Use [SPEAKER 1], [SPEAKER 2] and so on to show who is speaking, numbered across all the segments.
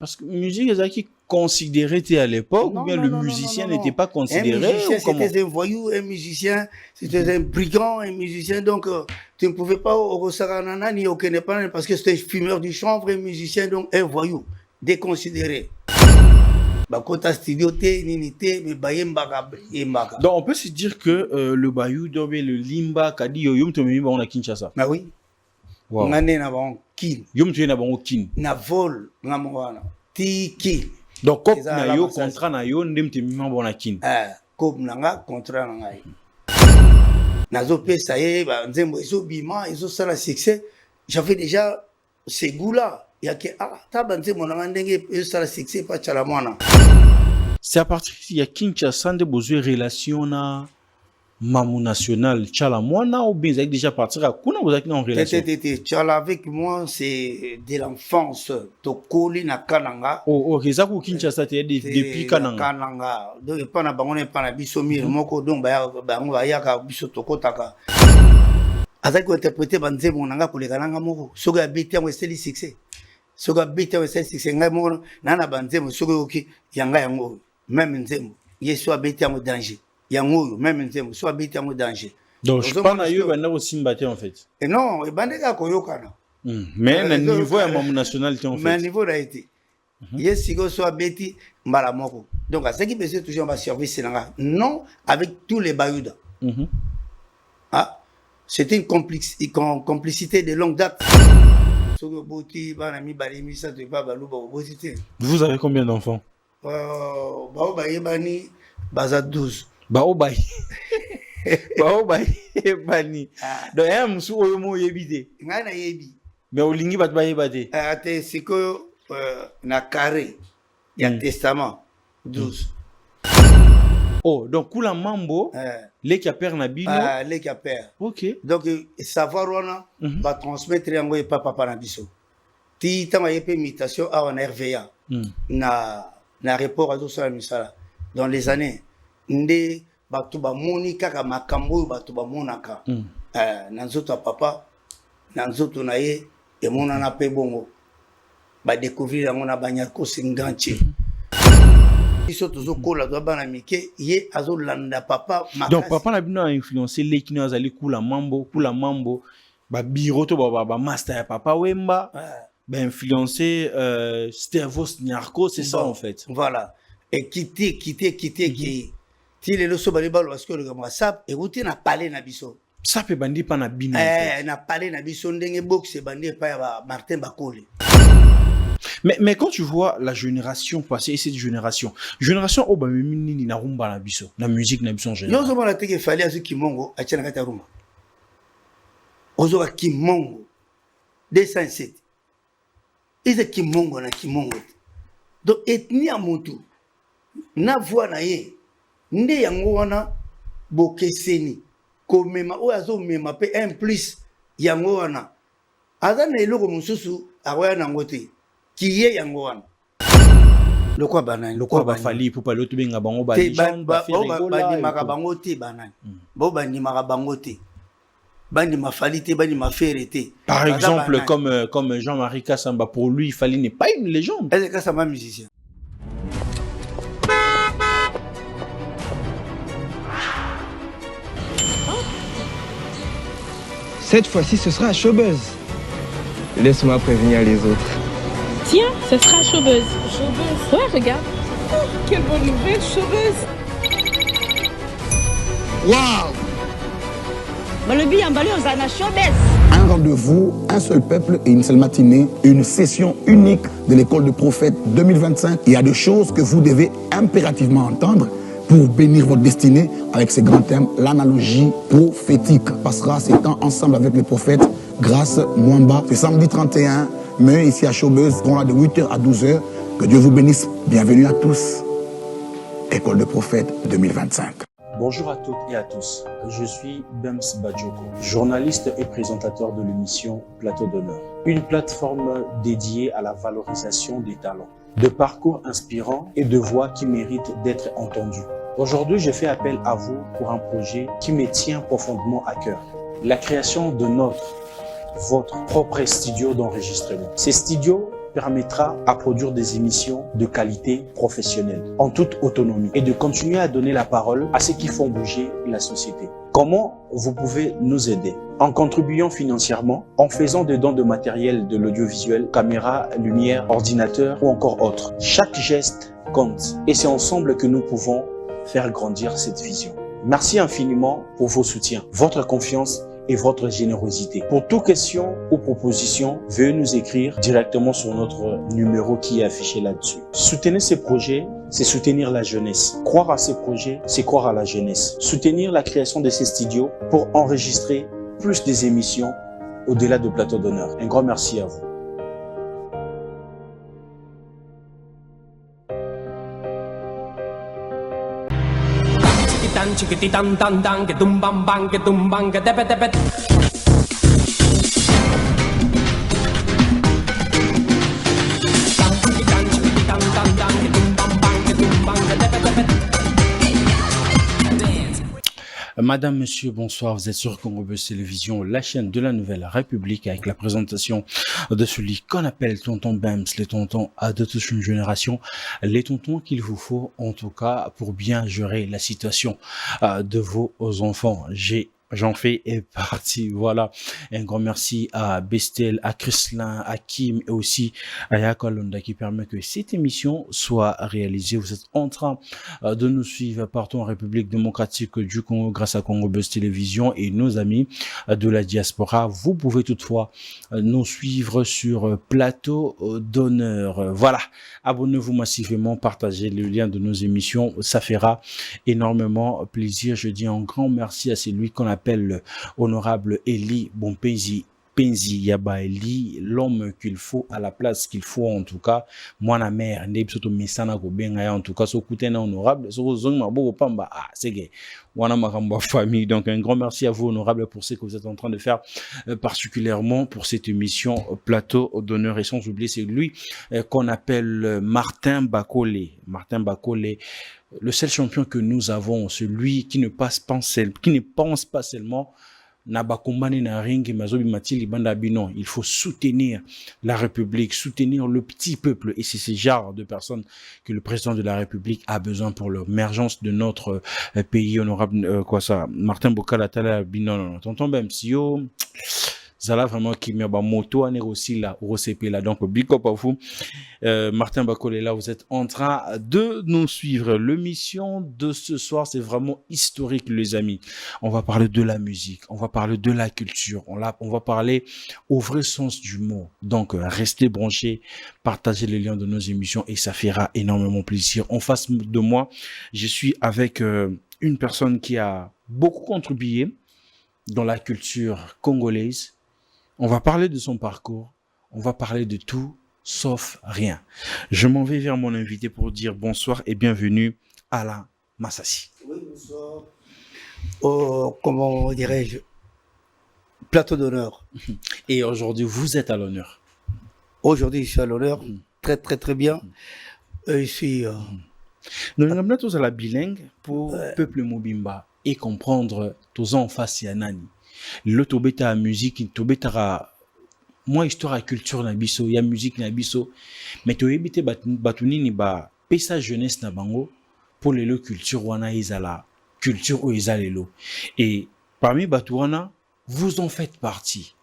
[SPEAKER 1] Parce que musique, c'est qui considéré à l'époque, ou bien le musicien n'était pas considéré.
[SPEAKER 2] Un musicien, c'était un voyou, un musicien, c'était un brigand, un musicien. Donc, tu ne pouvais pas au Rosaranana ni au Kenepan parce que c'était un fumeur du chanvre, un musicien, donc un voyou, déconsidéré. Donc, on
[SPEAKER 1] peut se dire que le bayou, le limba, kadi yom to mimi on a Kinshasa.
[SPEAKER 2] Ah oui.
[SPEAKER 1] Wow. Yom tu na bango kin.
[SPEAKER 2] Na vol ngamwana. Ti kin.
[SPEAKER 1] Donc kop na yo contrat na yo ndem te mimi bon na kin.
[SPEAKER 2] Kop na nga contrat na ngai. Nazo pesa ye ba nzembo ezo bima ezo sala succès. J'avais déjà ces goûts là. Il y a que tabanze mon nga ndenge ezo sala succès pa chala mwana.
[SPEAKER 1] C'est à partir il y a Kinshasa de besoin relation na Mamou national, Tchala Mwana ou bien déjà partir à Kuna vous êtes en relation?
[SPEAKER 2] Tchala avec moi c'est de l'enfance. Tokoli na Kananga.
[SPEAKER 1] Oh ok, ça pour Kinshasa depuis Kananga.
[SPEAKER 2] Kananga. Donc pas na bangone pas na bisomir moko donc ba yaka biso tokotaka. Azaki ko interpréter banze monanga ko le kananga moko. Soga biti mo seli succès. Soga biti mo seli succès ngai moko na banze mo soga oki yanga yango même nzembo. Yeso abiti mo danger. Yango même nzembo soit biti mo danger.
[SPEAKER 1] Donc je pense na yo banda ko simbaté en fait.
[SPEAKER 2] Et non, e bandeka ko yokana.
[SPEAKER 1] Mais le niveau à mon nationalité en fait.
[SPEAKER 2] Mais niveau là été. Yesigo soit biti mbala moko. Donc à ce qui besoin toujours va service là. Non avec tous les bayouda. Ah, c'était une complicité de longue date.
[SPEAKER 1] Vous avez combien d'enfants?
[SPEAKER 2] Baza 12.
[SPEAKER 1] Baobay. Baobay bani. Donc un musu oyo mo yebite.
[SPEAKER 2] Ngana yebi.
[SPEAKER 1] Mais olingi bat ba yebate.
[SPEAKER 2] Ate siko na carré. Ya testament 12.
[SPEAKER 1] Oh, donc kula mambo les qui a père na bino.
[SPEAKER 2] Les qui a père.
[SPEAKER 1] OK.
[SPEAKER 2] Donc savoir wana va transmettre yango e papa na biso. Ti tama yepe imitation a na RVA. Na report à tout ça misala. Dans les années nde batu ba moni kaka makambo batu ba monaka na nzoto papa na nzoto na ye e mona na pe bongo ba découvrir yango na banyako singanche iso tozo kola do bana mike ye azo landa papa makasi.
[SPEAKER 1] Donc papa na bino a influencé les qui nous azali kula mambo ba biro to ba master ya papa Wemba ba influencé Stervos Nyarko, c'est ça en fait.
[SPEAKER 2] Voilà. Et quitter qui ti le so bali balo parce que le gars ça et route na parler na biso
[SPEAKER 1] ça peut bandi pa na bino
[SPEAKER 2] na parler na biso ndenge boxe bandi pa ya Martin Bakole.
[SPEAKER 1] Mais quand tu vois la génération passée et cette génération au ba mini na rumba na biso na musique na biso en général
[SPEAKER 2] yo zo mona teke fali azu kimongo achana kata rumba ozo ka kimongo 207 ise kimongo na kimongo donc ethnie ya mutu na voix na ye nde yango wana bokeseni komema oyo azomema pe un plus yango wana aza na eloko mosusu akoya nango te kiye yango wana lokwa banani
[SPEAKER 1] lokwa bafali po palo to benga bango ba légende ba
[SPEAKER 2] bandimaka bango te banani bo bandimaka bango te bandima fali te bandima fere te.
[SPEAKER 1] Par exemple comme Jean-Marie Kassamba, pour lui Fali n'est pas une légende.
[SPEAKER 2] Est-ce que Kassamba musicien?
[SPEAKER 3] Cette fois-ci, ce sera à Showbuzz. Laisse-moi prévenir les autres.
[SPEAKER 4] Tiens, ce sera à Showbuzz. Showbuzz? Ouais, regarde. Oh, quelle bonne nouvelle, Showbuzz.
[SPEAKER 3] Waouh!
[SPEAKER 5] Un rendez-vous, un seul peuple et une seule matinée, une session unique de l'école de prophète 2025. Il y a des choses que vous devez impérativement entendre pour bénir votre destinée avec ces grands thèmes. L'analogie prophétique passera ses temps ensemble avec les prophètes Grâce Mwamba. C'est samedi 31 mai ici à Showbuzz, on a de 8h à 12h. Que Dieu vous bénisse. Bienvenue à tous. École de prophète 2025.
[SPEAKER 1] Bonjour à toutes et à tous, je suis Bems Badjoko, journaliste et présentateur de l'émission Plateau d'honneur, une plateforme dédiée à la valorisation des talents, de parcours inspirants et de voix qui méritent d'être entendues. Aujourd'hui, je fais appel à vous pour un projet qui me tient profondément à cœur, la création de votre propre studio d'enregistrement. Ce studio permettra à produire des émissions de qualité professionnelle, en toute autonomie, et de continuer à donner la parole à ceux qui font bouger la société. Comment vous pouvez nous aider? En contribuant financièrement, en faisant des dons de matériel de l'audiovisuel, caméra, lumière, ordinateur ou encore autre. Chaque geste compte et c'est ensemble que nous pouvons faire grandir cette vision. Merci infiniment pour vos soutiens, votre confiance et votre générosité. Pour toute question ou proposition, veuillez nous écrire directement sur notre numéro qui est affiché là-dessus. Soutenez ces projets, c'est soutenir la jeunesse. Croire à ces projets, c'est croire à la jeunesse. Soutenir la création de ces studios pour enregistrer plus des émissions au-delà de Plateau d'honneur. Un grand merci à vous.
[SPEAKER 6] Madame, monsieur, bonsoir. Vous êtes sur Congo Buzz Télévision, la chaîne de la Nouvelle République, avec la présentation de celui qu'on appelle Tonton Bems, les tontons de toute une génération, les tontons qu'il vous faut, en tout cas, pour bien gérer la situation de vos enfants. J'en fais partie. Voilà. Un grand merci à Bestel, à Chrislin, à Kim et aussi à Yakolonda qui permet que cette émission soit réalisée. Vous êtes en train de nous suivre partout en République démocratique du Congo grâce à Congo Buzz Télévision et nos amis de la diaspora. Vous pouvez toutefois nous suivre sur Plateau d'honneur. Voilà. Abonnez-vous massivement, partagez le lien de nos émissions. Ça fera énormément plaisir. Je dis un grand merci à celui qu'on appelle honorable Eli Bonpenzi Penzi Yaba Eli, l'homme qu'il faut à la place qu'il faut en tout cas. Moi la mère ne bisoto misana ko benga en tout cas so kutena honorable so zong mabo pamba c'est gay. Wana makamba famille. Donc un grand merci à vous honorable pour ce que vous êtes en train de faire particulièrement pour cette émission Plateau d'honneur et sans oublier c'est lui qu'on appelle Martin Bakole. Martin Bakole, le seul champion que nous avons, celui qui ne pense pas seulement il faut soutenir la République, soutenir le petit peuple. Et c'est ce genre de personnes que le président de la République a besoin pour l'émergence de notre pays honorable. Martin Bokalatala Binon, tonton Bemsio. Zala vraiment qui m'a moto à aussi là au CP là donc big up à vous Martin Bakole là vous êtes en train de nous suivre. L'émission de ce soir c'est vraiment historique les amis. On va parler de la musique, on va parler de la culture, on va parler au vrai sens du mot. Donc restez branchés, partagez les liens de nos émissions et ça fera énormément plaisir. En face de moi, je suis avec une personne qui a beaucoup contribué dans la culture congolaise. On va parler de son parcours, on va parler de tout, sauf rien. Je m'en vais vers mon invité pour dire bonsoir et bienvenue Alain Massassi.
[SPEAKER 2] Oui, bonsoir. Comment dirais-je, Plateau d'honneur.
[SPEAKER 6] Et aujourd'hui, vous êtes à l'honneur.
[SPEAKER 2] Aujourd'hui, je suis à l'honneur, très très très bien. Je suis...
[SPEAKER 6] Nous sommes tous à la bilingue pour peuple Mobimba et comprendre tous en face à Nani. Le tobeta musique, tobeta moi histoire et culture na biso, ya musique na biso, mais to ebité batuni ni ba pesa jeunesse na bango pour les culture wana izala, culture ou izalelo. Et parmi batuana, vous en faites partie.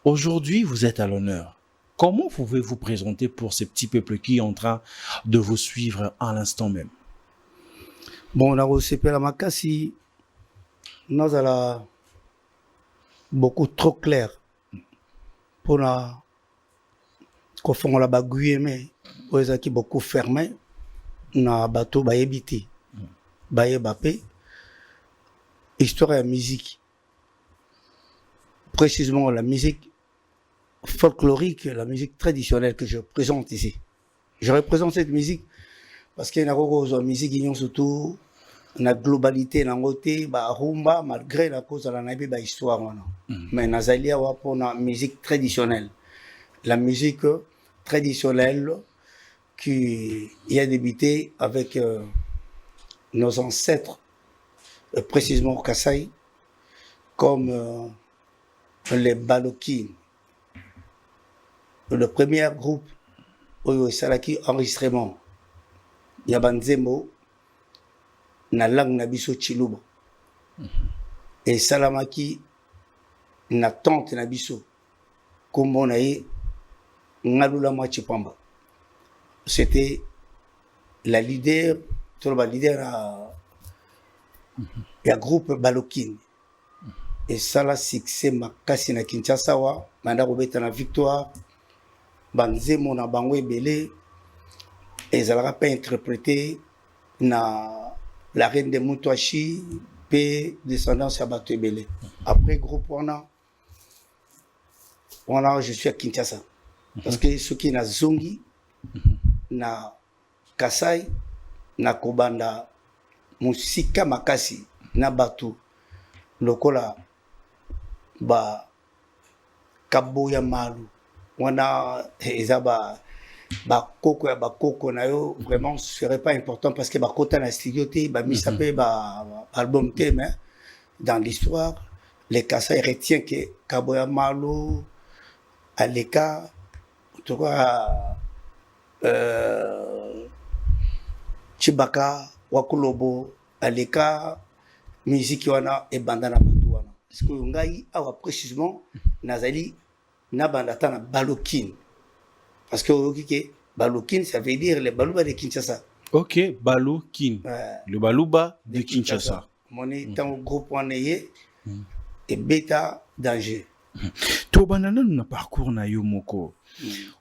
[SPEAKER 6] Aujourd'hui, vous êtes à l'honneur. Comment pouvez-vous présenter pour ces petits peuples qui sont en train de vous suivre à l'instant même?
[SPEAKER 2] Bon, on a reçu la Makassi, nous allons beaucoup trop clair pour la qu'on la bagouille mais aux qui beaucoup fermé na bateau ba ebiti ba ebapé histoire et musique, précisément la musique folklorique, la musique traditionnelle que je présente ici. Je représente cette musique parce qu'il y a une musique qui surtout la globalité na côté ba rumba malgré la cause de la nabi ba histoire mais nazalia wa pour la musique traditionnelle, la musique traditionnelle qui a débuté avec nos ancêtres précisément au Kasaï comme les Balokines. Le premier groupe oyo esalaki enregistrement ya banzembo na langue na biso Chiluba esalamaki na tante na biso kombo na ye Ngalula Mwa Chipamba. C'était la leader, tout le leader ya groupe Balokin. Et ça la succès makasi na Kinshasa wa manda kobeta na victoire banzemo na bango ebele ezalaka pas interprété na la reine de Moutouachi pe descendance ya bato ebele. Après groupe wana je suis à Kinshasa parce que ceux qui na zongi na Kasai na kobanda musika makasi na bato lokola ba Kaboya Malu wana ezaba ba koko na yo vraiment ce serait pas important parce que ba kota na studio te ba misape ba album te mais dans l'histoire les Kasai retient que Kaboya Malu Aleka en tout cas Chibaka Wakulobo Aleka musique wana e bandana bato wana parce que ngai awa précisément nazali na bandata na Balokin parce que okike Balokin ça veut dire les Baluba de Kinshasa.
[SPEAKER 6] OK, Balokin. Le Baluba de Kinshasa.
[SPEAKER 2] Moni tant groupe wana ye et bêta danger.
[SPEAKER 6] To banana na parcours na yo moko.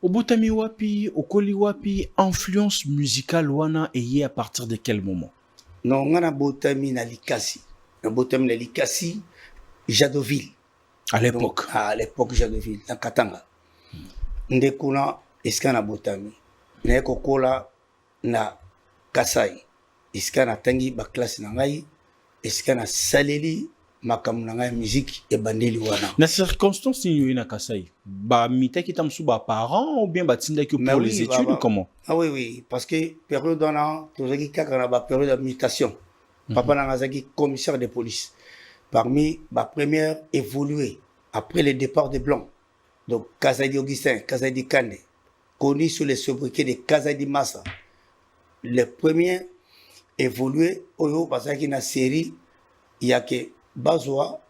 [SPEAKER 6] Obotami wapi, okoli wapi, influence musicale wana eye à partir de quel moment?
[SPEAKER 2] Non, ngana botami na Likasi. Na botami na Likasi, Jadoville.
[SPEAKER 6] À l'époque.
[SPEAKER 2] À l'époque Jadoville, dans Katanga. Ndekuna iskana botami. Na kokola na Kasai. Iskana tangi ba classe na ngai, iskana saleli makamu na ngai musique et bandeli wana.
[SPEAKER 6] Na circonstance ni na Kasai. Ba mitaki tamsu ba parents ou bien ba tinda que pour les études ou comment?
[SPEAKER 2] Ah oui, parce que période donna, tozaki kaka na ba période de mutation. Papa Nangazaki, commissaire de police. Parmi ma première évoluée, après le départ des Blancs, donc Kazadi Augustin, Kazadi Kande, connu sous les sobriquets de Kazadi Massa. Le premier évolué, Oyo, parce qu'il y a une série, il y a que Bazoa,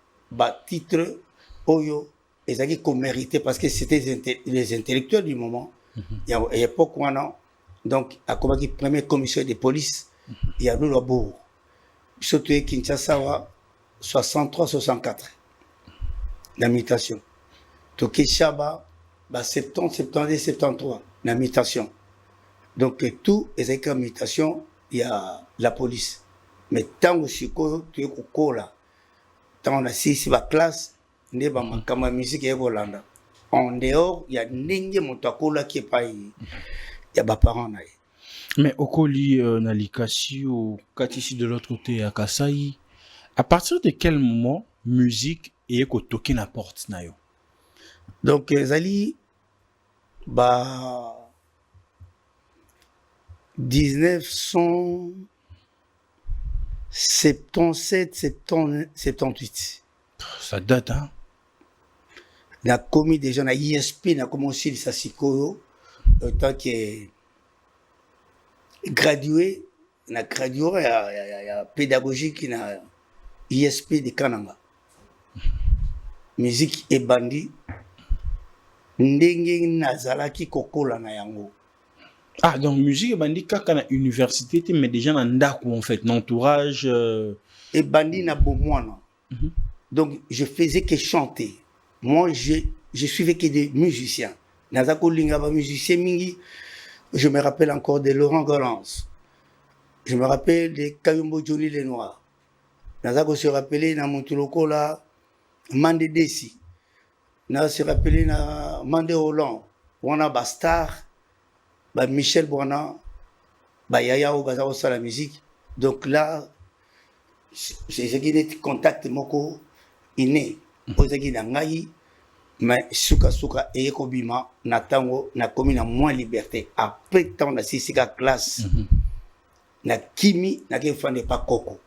[SPEAKER 2] titre, Oyo, et ça qui mérité parce que c'était les intellectuels du moment. Il y a l'époque où on a, donc, à comment qui premier commissaire de police, il y a le Bourg. Surtout Kinshasa 63-64 la mutation Toké Chaba 70 70 73 la mutation donc tout est avec la mutation il y a la police mais tant aussi que tu es kokola tant on a six la classe ne ba makama musique ya Holanda en dehors il y a ninge motakola qui est pas il y a ba parents na.
[SPEAKER 6] Mais okoli na Likasi ou katisi de l'autre côté à Kasai, à partir de quel moment musique est ko toquer na porte na yo?
[SPEAKER 2] Donc Zali ba 1977 78.
[SPEAKER 6] Ça date hein.
[SPEAKER 2] Na commis déjà na ISP na commencé sa sikoyo tant que gradué na gradué ya pédagogique na ISP de Kananga. Musique et bandi ndenge nazalaki kokola na yango.
[SPEAKER 6] Ah donc musique et bandi kaka na université mais déjà na ndako en fait l'entourage
[SPEAKER 2] et bandi na bomwana. Donc je faisais que chanter. Moi je suivais que des musiciens. Nazako linga ba musicien mingi. Je me rappelle encore de Laurent Golance. Je me rappelle de Kayumbo Johnny Lenoir. Nazako se rappelait na Montuloko la Mande Desi. Nazako se rappelait na Mande Hollande. Wana Bastar, ba Michel Boana, ba Yaya ou bazako sa la musique. Donc là, c'est ce qui est contact moko iné. Ozaki na ngai. Mais suka et kobima na tango na komi na moins liberté après tant na sisika classe na kimi na ke fande pas koko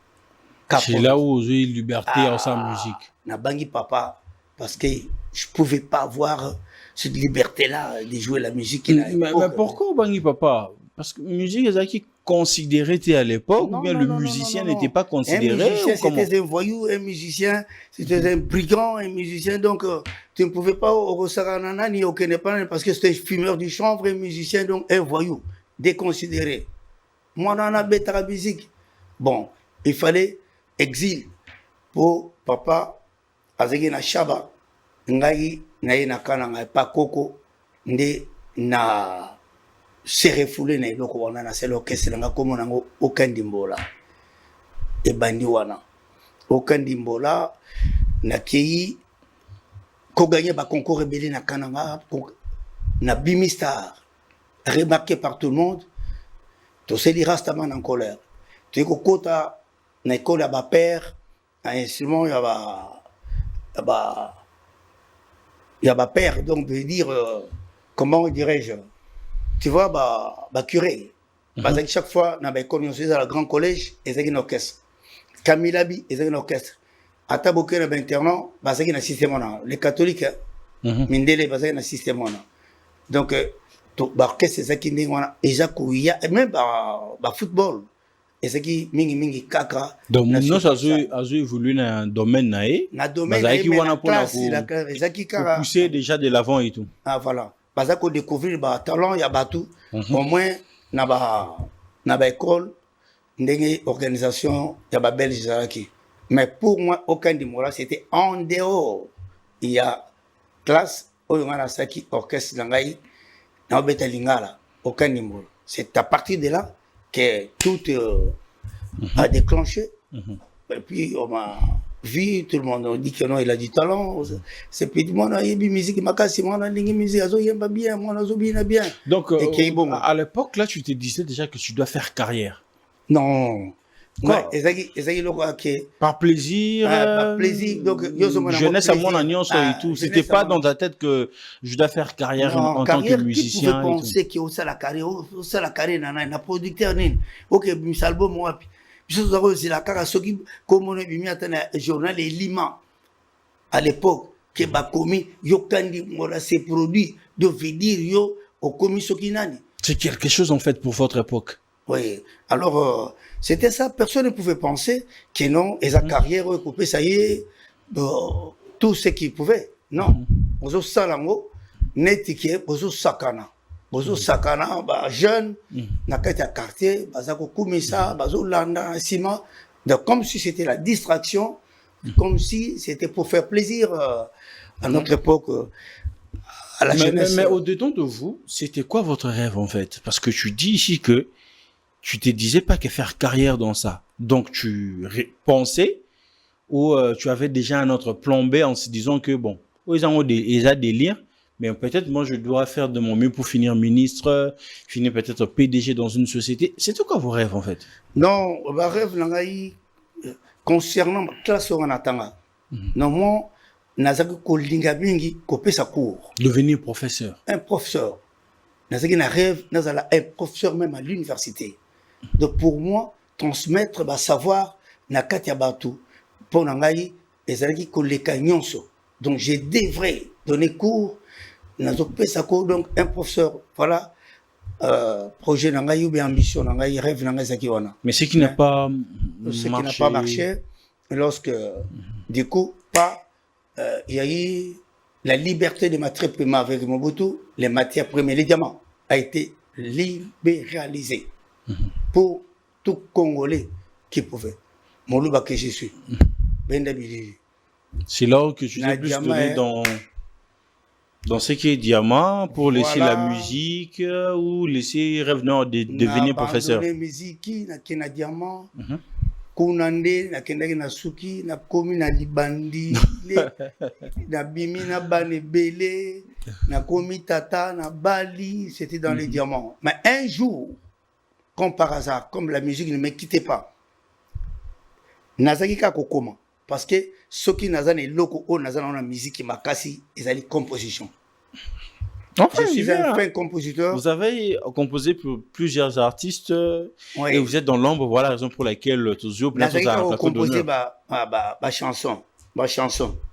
[SPEAKER 6] c'est là où j'ai liberté en sa musique
[SPEAKER 2] na bangi papa parce que je pouvais pas avoir cette liberté-là de jouer la musique.
[SPEAKER 6] Mais pourquoi Bangi Papa? Parce que musique, est-ce qui considéré à l'époque, ou bien le musicien n'était pas considéré?
[SPEAKER 2] Un musicien, c'était un voyou, un musicien, c'était un brigand, un musicien, donc tu ne pouvais pas au Rosaranana ni au Kenepan, parce que c'était fumeur du chanvre, un musicien, donc un voyou, déconsidéré. Moi, on a bêta la musique. Bon, il fallait exil pour papa, azegi na shaba, ngai na kana ngai pa koko, nde na se refoulé na eloko wana na selo orchestre nga komo nango okandimbola e bandi wana okandimbola na kei ko gagner ba concours rebelle na kananga na Bimi Star remarqué par tout le monde to se li rastaman en colère tu ko kota na école ya ba père un instrument ya ba père donc veut dire comment dirais-je. Tu vois, curé. Parce que chaque fois, dans l'école, on est dans le grand collège, et c'est un orchestre. Kamilabi, et c'est un orchestre. À Taboké, dans l'internat, c'est un système. Les catholiques, Mindele, c'est un système. Donc, l'orchestre, c'est ça qui est et même le football. Et c'est qui mingi kaka.
[SPEAKER 6] Donc, nous avons évolué dans un domaine,
[SPEAKER 2] dans le
[SPEAKER 6] pour pousser déjà de l'avant et tout.
[SPEAKER 2] Ah, voilà. Parce qu'on découvre le talent, il y a tout. Au moins, dans l'école, dans l'organisation, il y a Belge. Mais pour moi, aucun de moi, c'était en dehors. Il y a classe, il y a un orchestre, il y a aucun de moi. C'est à partir de là que tout a déclenché. Et puis, on m'a vu, tout le monde dit que non, il a du talent. C'est petit, moi, il y a une musique, il m'a cassé, moi, il y a une musique, il y a bien, moi, il y a bien.
[SPEAKER 6] Donc, à l'époque, là, tu te disais déjà que tu dois faire carrière.
[SPEAKER 2] Non.
[SPEAKER 6] Quoi? Par plaisir.
[SPEAKER 2] Par plaisir. Donc,
[SPEAKER 6] jeunesse à mon agnon et tout. C'était pas dans ta tête que je dois faire carrière en tant que musicien.
[SPEAKER 2] Tu pouvais penser qu'il y a la carrière, la producteur, ok, album, moi, c'est la carrière, ce qui, comme on a mis à un journal, les Lima, à l'époque, qui a commis, yo kandi, moi, ces produits, de dire, yo, au commis, ce qui n'a.
[SPEAKER 6] C'est quelque chose, en fait, pour votre époque.
[SPEAKER 2] Oui. Alors, c'était ça. Personne ne pouvait penser que non, et sa carrière coupée, ça y est, tout ce qu'il pouvait. Non. Bozo salango, netike, bozo sakana. Bozo sakana, jeune, na kata quartier, bazako kumisa, bazo landa, sima. Donc, comme si c'était la distraction, comme si c'était pour faire plaisir à notre époque, à la jeunesse.
[SPEAKER 6] Mais au-dedans de vous, c'était quoi votre rêve, en fait? Parce que tu dis ici que tu te disais pas que faire carrière dans ça. Donc, tu pensais ou tu avais déjà un autre plan B en se disant que, bon, ils ont des délires, mais peut-être moi, je dois faire de mon mieux pour finir ministre, finir peut-être PDG dans une société. C'était quoi vos rêves, en fait?
[SPEAKER 2] Non, ma rêve, concernant la classe en attendant, non, moi, nazaki kolinga bingi kopesa cours.
[SPEAKER 6] Devenir professeur.
[SPEAKER 2] Un professeur. Nazaki na rêve, nazala un professeur même à l'université. Donc pour moi, transmettre le savoir na katia batu pour nangai ezalaki koleka nyonso. Donc je devrais donner cours nazopesa cours donc un professeur. Voilà projet nangai ou bien ambition nangai rêve nangai zaki wana.
[SPEAKER 6] Mais ce qui n'a pas
[SPEAKER 2] marché lorsque du coup il y a eu la liberté des matières premières avec Mobutu, les matières premières, les diamants a été libéralisé pour tout Congolais qui pouvait. Moluba que je suis.
[SPEAKER 6] C'est là que tu t'es plus donné dans ce qui est diamant pour laisser la musique ou laisser revenir de devenir professeur.
[SPEAKER 2] La musique, na diamant. Kunande na kendaki na suki na komi na libandi na bimi na bane belé na komi tata na bali, c'était dans les diamants. Mais un jour, comme par hasard, comme la musique ne me quittait pas, nazaki ka kokoma parce que ceux qui nazana loko o nazana na musique makasi ezali composition.
[SPEAKER 6] Enfin,
[SPEAKER 2] je suis un fin compositeur.
[SPEAKER 6] Vous avez composé pour plusieurs artistes et vous êtes dans l'ombre. Voilà la raison pour laquelle Tozio Plateau a
[SPEAKER 2] composé ma chanson.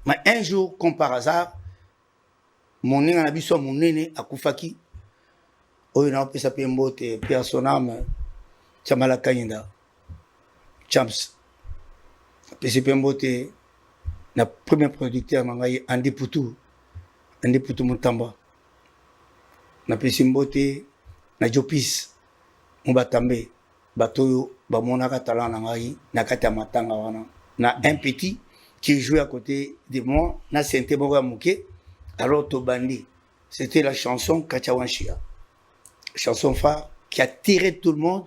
[SPEAKER 2] Mais un jour, comme par hasard, moninga na biso monene akufaki oyo na pesa pe mbote pe son âme Chamala Kanyinda Champs pesa pe mbote na premier producteur mangai Andi Putu Mutamba na pesa mbote na Jopis Mubatambe batoyo bamonaka talent na ngai na kati ya matanga wana na un petit qui jouait à côté de moi na sente moko muke alors Tobandi c'était la chanson Kachawanshia chanson phare qui a tiré tout le monde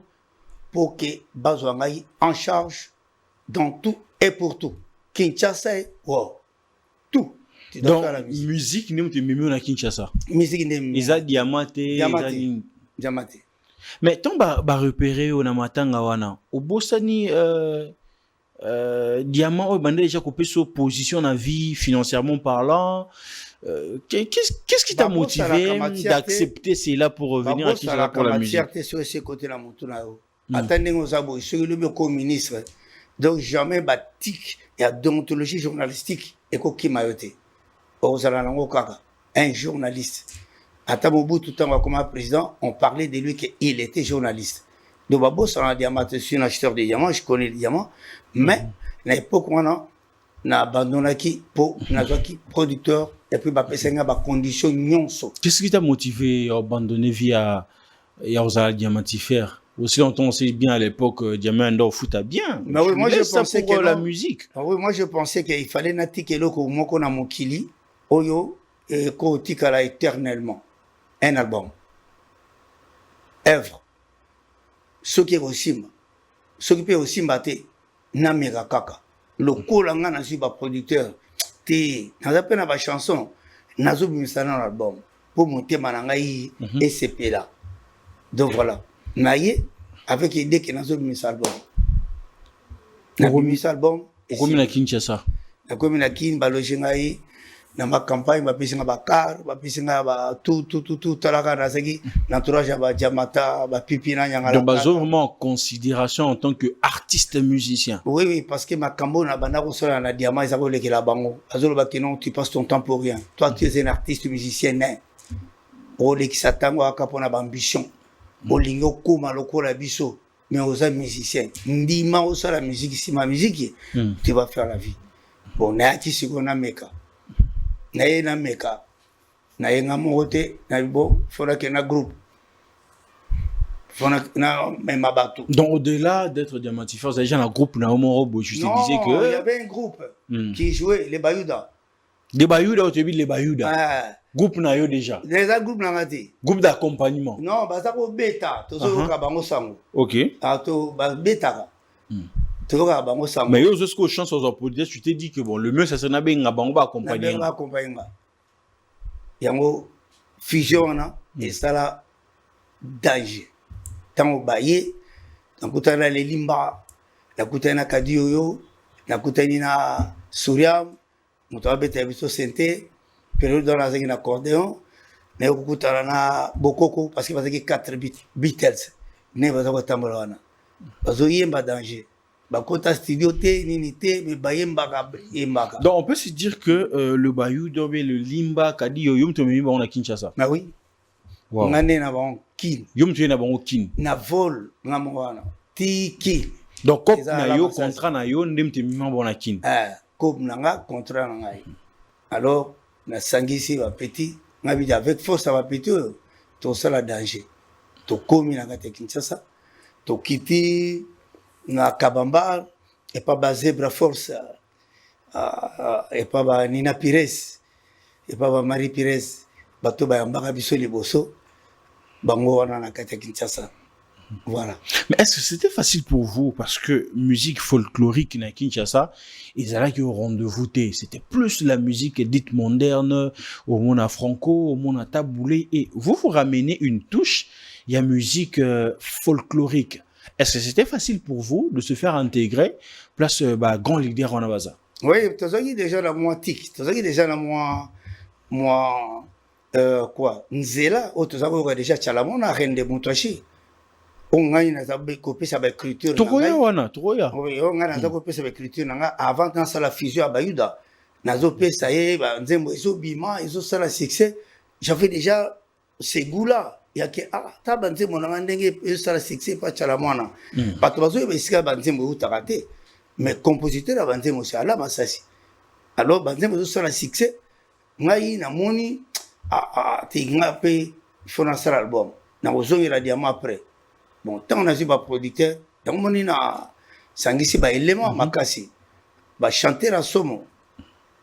[SPEAKER 2] pour que Bazwangai en charge dans tout et pour tout Kinshasa wow tout
[SPEAKER 6] donc la musique ni mtu mimi na Kinshasa
[SPEAKER 2] musique ni
[SPEAKER 6] Isa Diamate mais ton ba repérer na matanga wana obosani Diamant au bandé déjà coupé sur position dans vie financièrement parlant qu'est-ce qui t'a motivé d'accepter cela pour revenir à Kinshasa pour la musique
[SPEAKER 2] sur ce côté là attendez nos abos sur le co-ministre donc jamais batik et à déontologie journalistique et qui mayoté un journaliste à Tamobutu Tamba comme président on parlait de lui qu'il était journaliste. Donc, Babo, c'est un diamant, je suis un acheteur de diamants, je connais les diamants, mais à l'époque, on a abandonné pour producteur, et puis, on a conditions nyonso.
[SPEAKER 6] Qu'est-ce qui t'a motivé à abandonner via Yaouzala Diamantifère? Aussi longtemps, on sait bien à l'époque, Diamant Ndo foot a bien.
[SPEAKER 2] Mais oui, moi, je pensais que
[SPEAKER 6] la musique.
[SPEAKER 2] Oui, moi, je pensais qu'il fallait natiquer l'eau comme moi, qu'on a mon kili, oyo, et qu'on tikala éternellement. Un album. Œuvre. Ce qui est aussi, ce qui peut aussi battre, Namega Kaka. Le Kolanga n'a pas producteur. N'a pas na chanson. N'a pas mis ça dans l'album. Pour monter Manangaï et CP là. Donc voilà. Naïe, avec l'idée qu'il n'a pas mis ça album. N'a pas mis ça album.
[SPEAKER 6] Comme la Kinshasa.
[SPEAKER 2] Comme la Kin, Balojengaï. Dans ma campagne, je suis car, tout, talaka nasegi, l'entourage à Diamata, Pipina, Yangala.
[SPEAKER 6] Donc, vraiment en considération en tant qu'artiste musicien.
[SPEAKER 2] Oui, parce que ma cambo n'a pas na diamant, ils avaient la bango. Azolo Bakino, tu passes ton temps pour rien. Toi, tu es un artiste musicien né. Ole qui s'attend à capona ambition. Olingo Kuma, loko la biso, mais aux musiciens. Ndima osa la musique, si ma musique, tu vas faire la vie. Bon, n'a ti sigona meka. Na meka na yenga mote na bo fona que na groupe fona na même abatu.
[SPEAKER 6] Donc au-delà d'être Diamantifère, vous avez déjà un groupe na Omorobo, je te disais que
[SPEAKER 2] il y avait un groupe qui jouait les Bayouda.
[SPEAKER 6] Les Bayouda, tu dis les Bayouda. Groupe na yo déjà.
[SPEAKER 2] Déjà groupe na ngati.
[SPEAKER 6] Groupe d'accompagnement.
[SPEAKER 2] Non, ba ça ko beta, to zo ka bango sango.
[SPEAKER 6] OK.
[SPEAKER 2] Ah to ba beta.
[SPEAKER 6] Mais yo jusqu'aux chances aux applaudissements, tu t'es dit que bon, le mieux ça serait bien bango accompagner.
[SPEAKER 2] Yango fusion na et ça la danger. Tango baye, nakutana le limba, nakutana kadioyo, nakutani na Suriam, mutawa beta biso sente, période dans la zone accordéon, mais nakutana na Bokoko parce que parce que 4 Beatles, ne va pas tambola wana. Bazo yemba danger. Donc on peut
[SPEAKER 6] se dire que le Bayou Dobé, le Limba, Kadi, Yom Tomi, on a Kinshasa.
[SPEAKER 2] Mais oui. On a un kin.
[SPEAKER 6] Yom Tomi, on a kin.
[SPEAKER 2] Na vol, on a Tiki.
[SPEAKER 6] Donc, comme na yo contrat na yo, ndem Tomi, on a kin.
[SPEAKER 2] Comme na contrat na yo. Alors, na sangisi va petit, na bidi avec force ça va petit, tout ça la danger. To komi na Kinshasa, to kiti. Na Kabamba et pas basé Zebra Force et pas Nina Pires et pas Marie Pires bato ba yambaka biso liboso bango wana na kati Kinshasa. Voilà.
[SPEAKER 6] Mais est-ce que c'était facile pour vous parce que musique folklorique na Kinshasa ils allaient au rendez-vous c'était plus la musique dite moderne au monde à franco au monde à taboulé et vous ramenez une touche il y a musique folklorique. Est-ce que c'était facile pour vous de se faire intégrer place grand leader en Abaza?
[SPEAKER 2] Oui, tu as déjà la moi tic, tu as déjà la moi quoi, Nzela, ou tu as déjà Chalamona, reine de Moutachi. On a une copie sa écriture.
[SPEAKER 6] Tokoya wana, tokoya.
[SPEAKER 2] Oui, on a une copie sa écriture avant dans la fusion à Bayuda. nazopesa ye banzembo ezobima ezosala succès. J'avais déjà ces goûts-là. Il y a que ta banzembo na ndenge ezosala succès pa chala mwana bato bazoyeba esika banzembo eutaka te, mais compositeur ya banzembo c'est Ala Masasi. Alors banzembo ezosala succès, ngai namoni te nga pe il faut nasala album na kozongela diamant après. Bon, tant on a vu ba producteur donc moni na sangisi ba élément makasi ba chanter la somo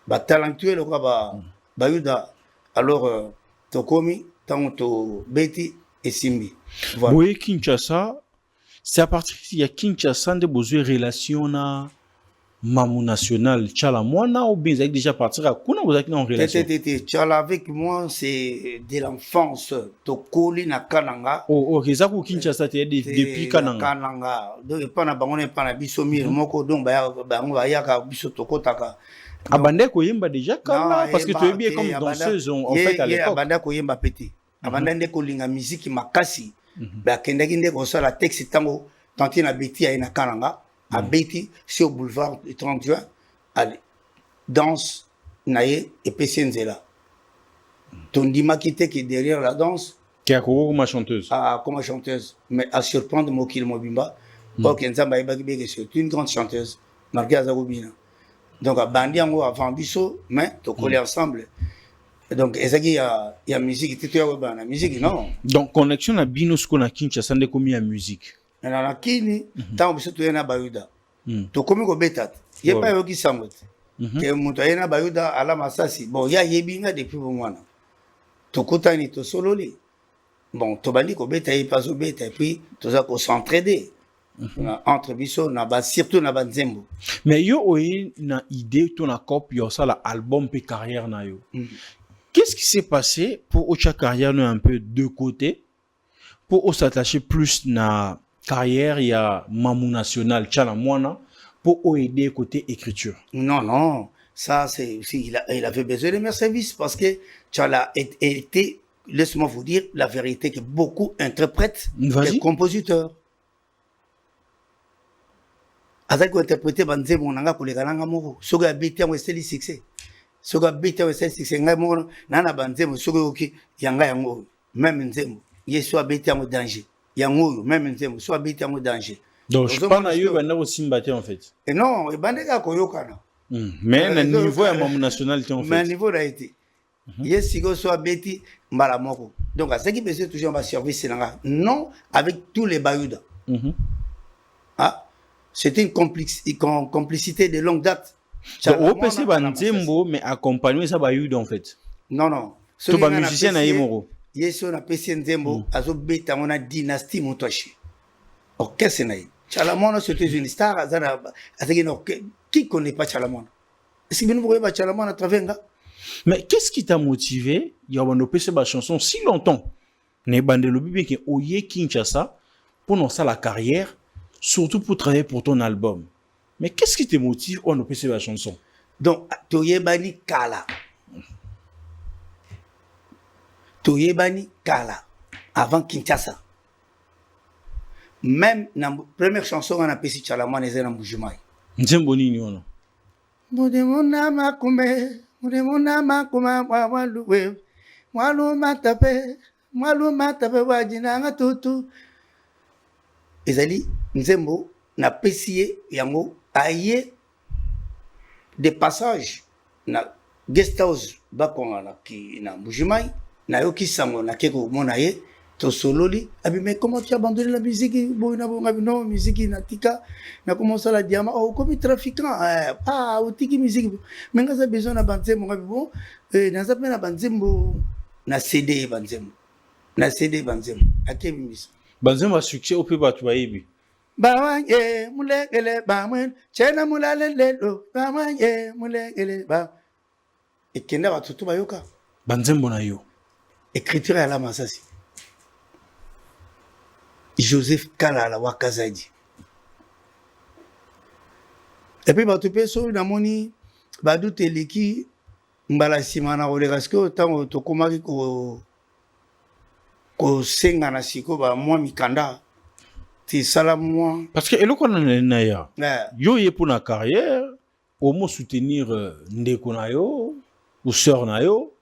[SPEAKER 2] ba talentueux le ba yuda. Alors tokomi tant to beti et simbi.
[SPEAKER 6] Voilà. Oui, Kinshasa, c'est à partir de Kinshasa de besoin relation na Mamou National Tchala Mwana ou bien déjà partir à Kuna vous êtes en relation?
[SPEAKER 2] Tchala avec moi c'est de l'enfance. Tokoli na Kananga.
[SPEAKER 6] Oh, ok, ça pour Kinshasa depuis Kananga.
[SPEAKER 2] Kananga. Donc pas na bangone pas na bisomir moko donc ba yaka biso tokotaka.
[SPEAKER 6] Abanda koyemba déjà Kala parce que tu es bien comme danseuse en fait à l'époque.
[SPEAKER 2] Abanda koyemba petit. Abanda nde kolinga musique makasi. Ba kendaki nde ko sala texte tango tanti na beti ya na Kananga. À Beti, sur le boulevard du 30 juin, allez, danse, naïe et Pessenzela. Tondima qui est derrière la danse.
[SPEAKER 6] Qui a couru comme chanteuse.
[SPEAKER 2] Ah, comme chanteuse. Mais à surprendre Mokil Mobimba. Parce c'est une grande chanteuse. Marga Zarubina. Donc, à Bandiango, avant Bisso, mais tu collé ensemble. Donc, il y a musique, tu as la musique, non.
[SPEAKER 6] Donc, connexion à Binos qu'on a Kinshasa, c'est comme la musique.
[SPEAKER 2] Na kini tant biso to yana bayuda to komi ko betat ye pa yo ki sangot ke muto yana bayuda Ala Masasi bon ya yebinga depuis mwana to kotani to sololi bon to bandi ko beta ye pas beta et puis to za ko s'entraider entre biso na ba surtout na banzembo.
[SPEAKER 6] Mais yo oyi na idée to na cop yo ça la album pe carrière na yo. Qu'est-ce qui s'est passé pour chaque carrière un peu de côté pour s'attacher plus na carrière, il y a Mamou National, Tchala Mwana, pour aider côté écriture?
[SPEAKER 2] Non, ça c'est aussi, il avait besoin de mes services parce que Tchala était, laisse-moi vous dire la vérité, que beaucoup interprètent et compositeurs. Azaki interprété banze monanga pour les galanga moko, soga biti en westeli succès. Soga biti en westeli succès, ngai moko nana banze mo soga oki yanga yango, même nzembo, yeso abiti en danger. Yango même nzembo so abiti en danger.
[SPEAKER 6] Donc je pense à yo banda aussi mbaté en fait.
[SPEAKER 2] Et non, e bandeka koyokana.
[SPEAKER 6] Mais le niveau à Mamou National en fait.
[SPEAKER 2] Mais niveau a été. Yesigo so abiti mbala moko. Donc à ce qui besoin toujours un service nanga. Non, avec tous les bayouda. Ah, c'était une complicité de longue date.
[SPEAKER 6] Donc au PC banzembo mais accompagner ça bayouda en fait.
[SPEAKER 2] Non.
[SPEAKER 6] To ba musicien na yemoro.
[SPEAKER 2] Yeso na pesi nzembo azo beta mona dynastie motoshi. Orchestre na. Chalamona c'était une star azana qui connaît pas Chalamona? Est-ce que vous voyez pas Chalamona à travers nga?
[SPEAKER 6] Mais qu'est-ce qui t'a motivé ya bano pese ba chanson si longtemps? Ne bandelo bibi ke oye Kinshasa pour non ça la carrière, surtout pour travailler pour ton album. Mais qu'est-ce qui te motive on pese ba chanson?
[SPEAKER 2] Donc toyebani kala. Toyebani kala avant Kinshasa. Même la première chanson on a pesi Chalamona ezana Mbujimai.
[SPEAKER 6] Nzembo nini ona?
[SPEAKER 2] Mudemona makume waluwe walu matape wajinanga tutu. Ezali nzembo na pesi yango aye des passages na guest house bakonga na ki na Mbujimai. Na yo kisango na keko mona ye to sololi abi mais comment tu as abandonné la musique non musique na tika na commencé la diamant comme trafiquant otiki musique mais nga za besoin na banzembo ngabi bon na za na banzembo na CD banzembo akebi miso
[SPEAKER 6] banzembo a succès au peu batu bayibi
[SPEAKER 2] ba mulekele ba mwen chena mulale lelo ba mulekele ba ekenda batutu bayoka
[SPEAKER 6] banzembo na yo.
[SPEAKER 2] Écriture à Ala Masasi. Joseph Kalala Wakazadi. Et puis, tu peux sauver dans mon Badou Teleki, Mbala Simana Olegasko, tant que tu as ko senga na siko ba moi mikanda ti sala moi
[SPEAKER 6] parce que elo kona na ya yo ye pour na carrière au moins soutenir Ndeko Nayo ou Sœur Nayo,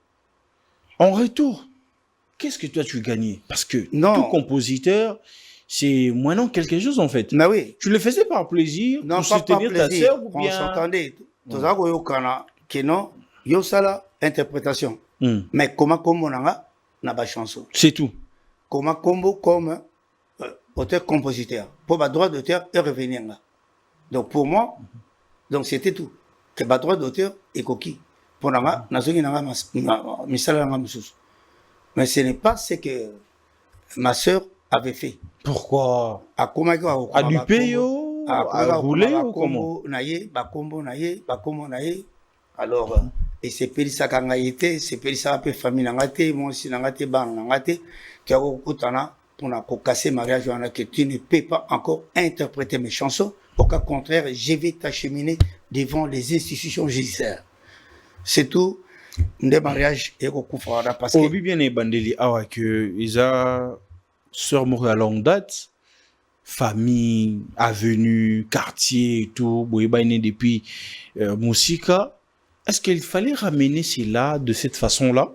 [SPEAKER 6] en retour, qu'est-ce que toi tu gagnais? Parce que tout compositeur, c'est maintenant quelque chose en fait.
[SPEAKER 2] Mais oui.
[SPEAKER 6] Tu le faisais par plaisir,
[SPEAKER 2] non,
[SPEAKER 6] pour soutenir ta sœur ou bien...
[SPEAKER 2] On s'entendait. Tout ça, que non, yo sala interprétation. Mais comment on a pas chanson.
[SPEAKER 6] C'est tout.
[SPEAKER 2] Comment combo comme auteur-compositeur. Pour le droit d'auteur et revenir là. Donc pour moi, donc c'était tout. Que le droit d'auteur est coquille. Pour nanga, mais ce n'est pas ce que ma sœur avait fait.
[SPEAKER 6] Pourquoi? À du payo, à rouler ou comment?
[SPEAKER 2] Alors, et c'est pour ça qu'on a été, c'est pour ça que la famille n'a pas été, moi aussi n'a pas été, ban n'a pas été, qui a pour casser mariage, que tu ne peux pas encore interpréter mes chansons. Au cas contraire, je vais t'acheminer devant les institutions judiciaires. C'est tout. Des mariages et au coup parce que.
[SPEAKER 6] Au bien et bandeli awa que ils a sœur mort à longue date, famille, avenue, quartier et tout, boyebane depuis Moussika. Est-ce qu'il fallait ramener cela de cette façon-là?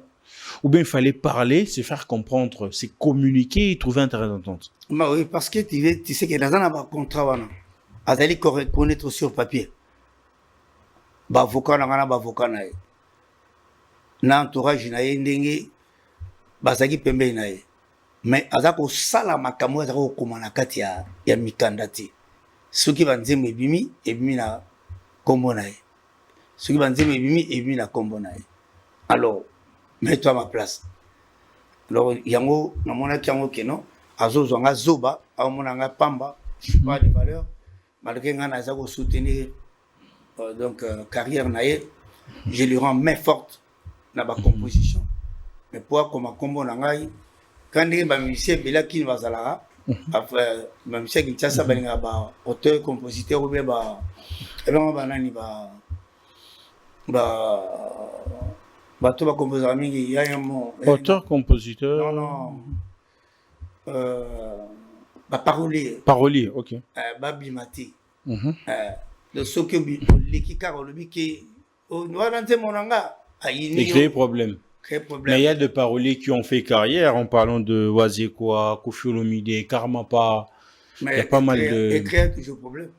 [SPEAKER 6] Ou bien il fallait parler, se faire comprendre, se communiquer et trouver un terrain d'entente?
[SPEAKER 2] Bah oui, parce que tu sais que dans un contrat, on a reconnaître sur papier. Bah, avocat, avocat, na entourage na ye ndenge bazaki pembe na ye mais azako sala makambo azako koma na kati ya mikanda te soki banzembo ebimi na kombo na ye soki banzembo ebimi na kombo na ye. Alors mets-toi à ma place. Alors yango namona kiango keno azozwa nga zoba amona nga pamba pas de valeur malgré nga nazako soutenir donc carrière na ye, je lui rends main forte na ba composition mais pour comme combo na ngai quand les musiciens bela qui va zala après musicien qui tsa balinga ba auteur compositeur ou bien ba nani ba to ba compositeur mingi ya yamo
[SPEAKER 6] auteur compositeur
[SPEAKER 2] non ba parolier
[SPEAKER 6] OK
[SPEAKER 2] ba bimati de ce que l'équipe karolobi qui on doit rentrer mon anga.
[SPEAKER 6] Et créer problème. Mais il y a des paroliers qui ont fait carrière en parlant de Wazekwa, Koffi Olomide, Karmapa. Il y a pas mal de...
[SPEAKER 2] Et créer toujours problème.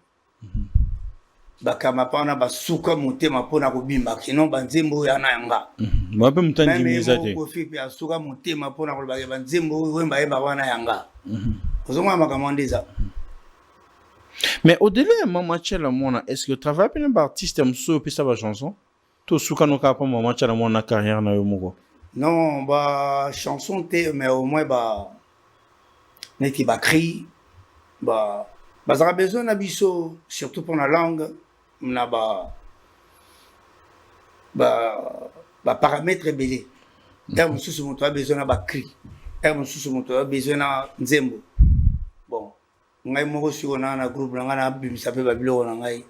[SPEAKER 2] Karmapa, on a ba souka monté ma pona robimba, sinon banzembo yana yanga.
[SPEAKER 6] Moi, je peux me dire
[SPEAKER 2] même Koffi pe souka monté ma pona robimba, banzembo wemba eba wana yanga. Vous avez commandé ça.
[SPEAKER 6] Mais au-delà de Mama Tchela Mona, est-ce que tu travailles avec un artiste qui ça va chanson? Tout ce qu'on a pas Mama Tchela Mona carrière na yomugo.
[SPEAKER 2] Non, bah chanson té mais au moins bah neti ba cri bah ça a besoin d'abisso surtout pour la langue na paramètres belé. Terme sous mon toi besoin na ba cri. Terme sous mon toi besoin na nzembo. Bon, ngai moko siko na groupe na bimisa pe babilo na ngai.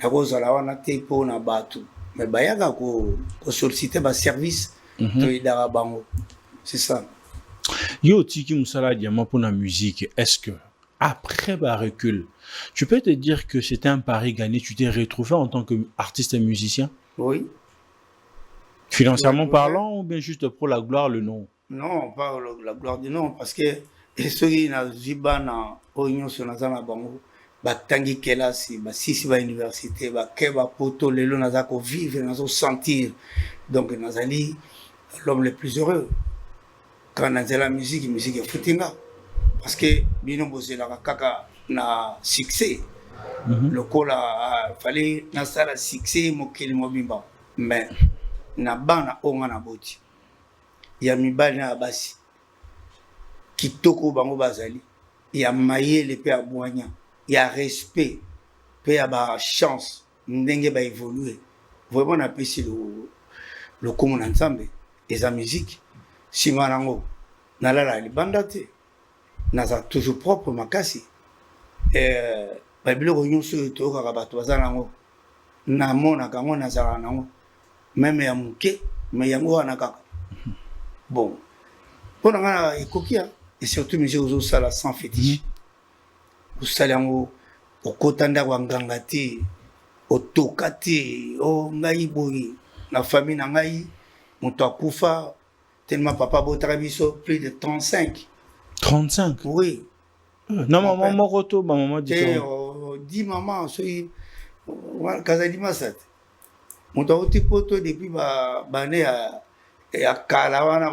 [SPEAKER 2] Na ko zala wana te po na batu. Mais bayaka ko solliciter ba service to idara bango. C'est ça.
[SPEAKER 6] Yo tiki musala diamant pour la musique. Est-ce que après ba recul, tu peux te dire que c'était un pari gagné, tu t'es retrouvé en tant qu'artiste et musicien?
[SPEAKER 2] Oui.
[SPEAKER 6] Financièrement parlant ou bien juste pour la gloire, le nom?
[SPEAKER 2] Non, pas la gloire du nom parce que ceux qui na zibana oignon sur na bango. Batangi kelasi ba sisi ba université ba keba poto lelo nazako vivre nazo sentir donc nazali l'homme le plus heureux quand nazala la musique est foutinga parce que bino bozela kaka na succès le kola fallait na sala succès mokeli mobimba mais na bana onga na boti ya mibali na basi kitoko bango bazali ya mayele pe abwanya. Il y a respect, il y a chance, ndenge ba évoluer. Vraiment on apprécie le commun ensemble et la musique. Si marango nalala libandate, naza toujours propre makasi. Ba bilo nyonso to ka bato bazanango. Na mona kango nazala nango. Même ya muke, mais yango wana kaka. Bon. Pour nga ekokia et surtout musique aux sala sans fétiche. Au salaire au kotanda wangangati otoka te o ngai boye na famille na ngai moto akufa tellement papa botaka biso plus de 35 oui
[SPEAKER 6] na maman moko to ba maman
[SPEAKER 2] différent di maman soki kazali masate moto akuti poto depuis bane ya kala wana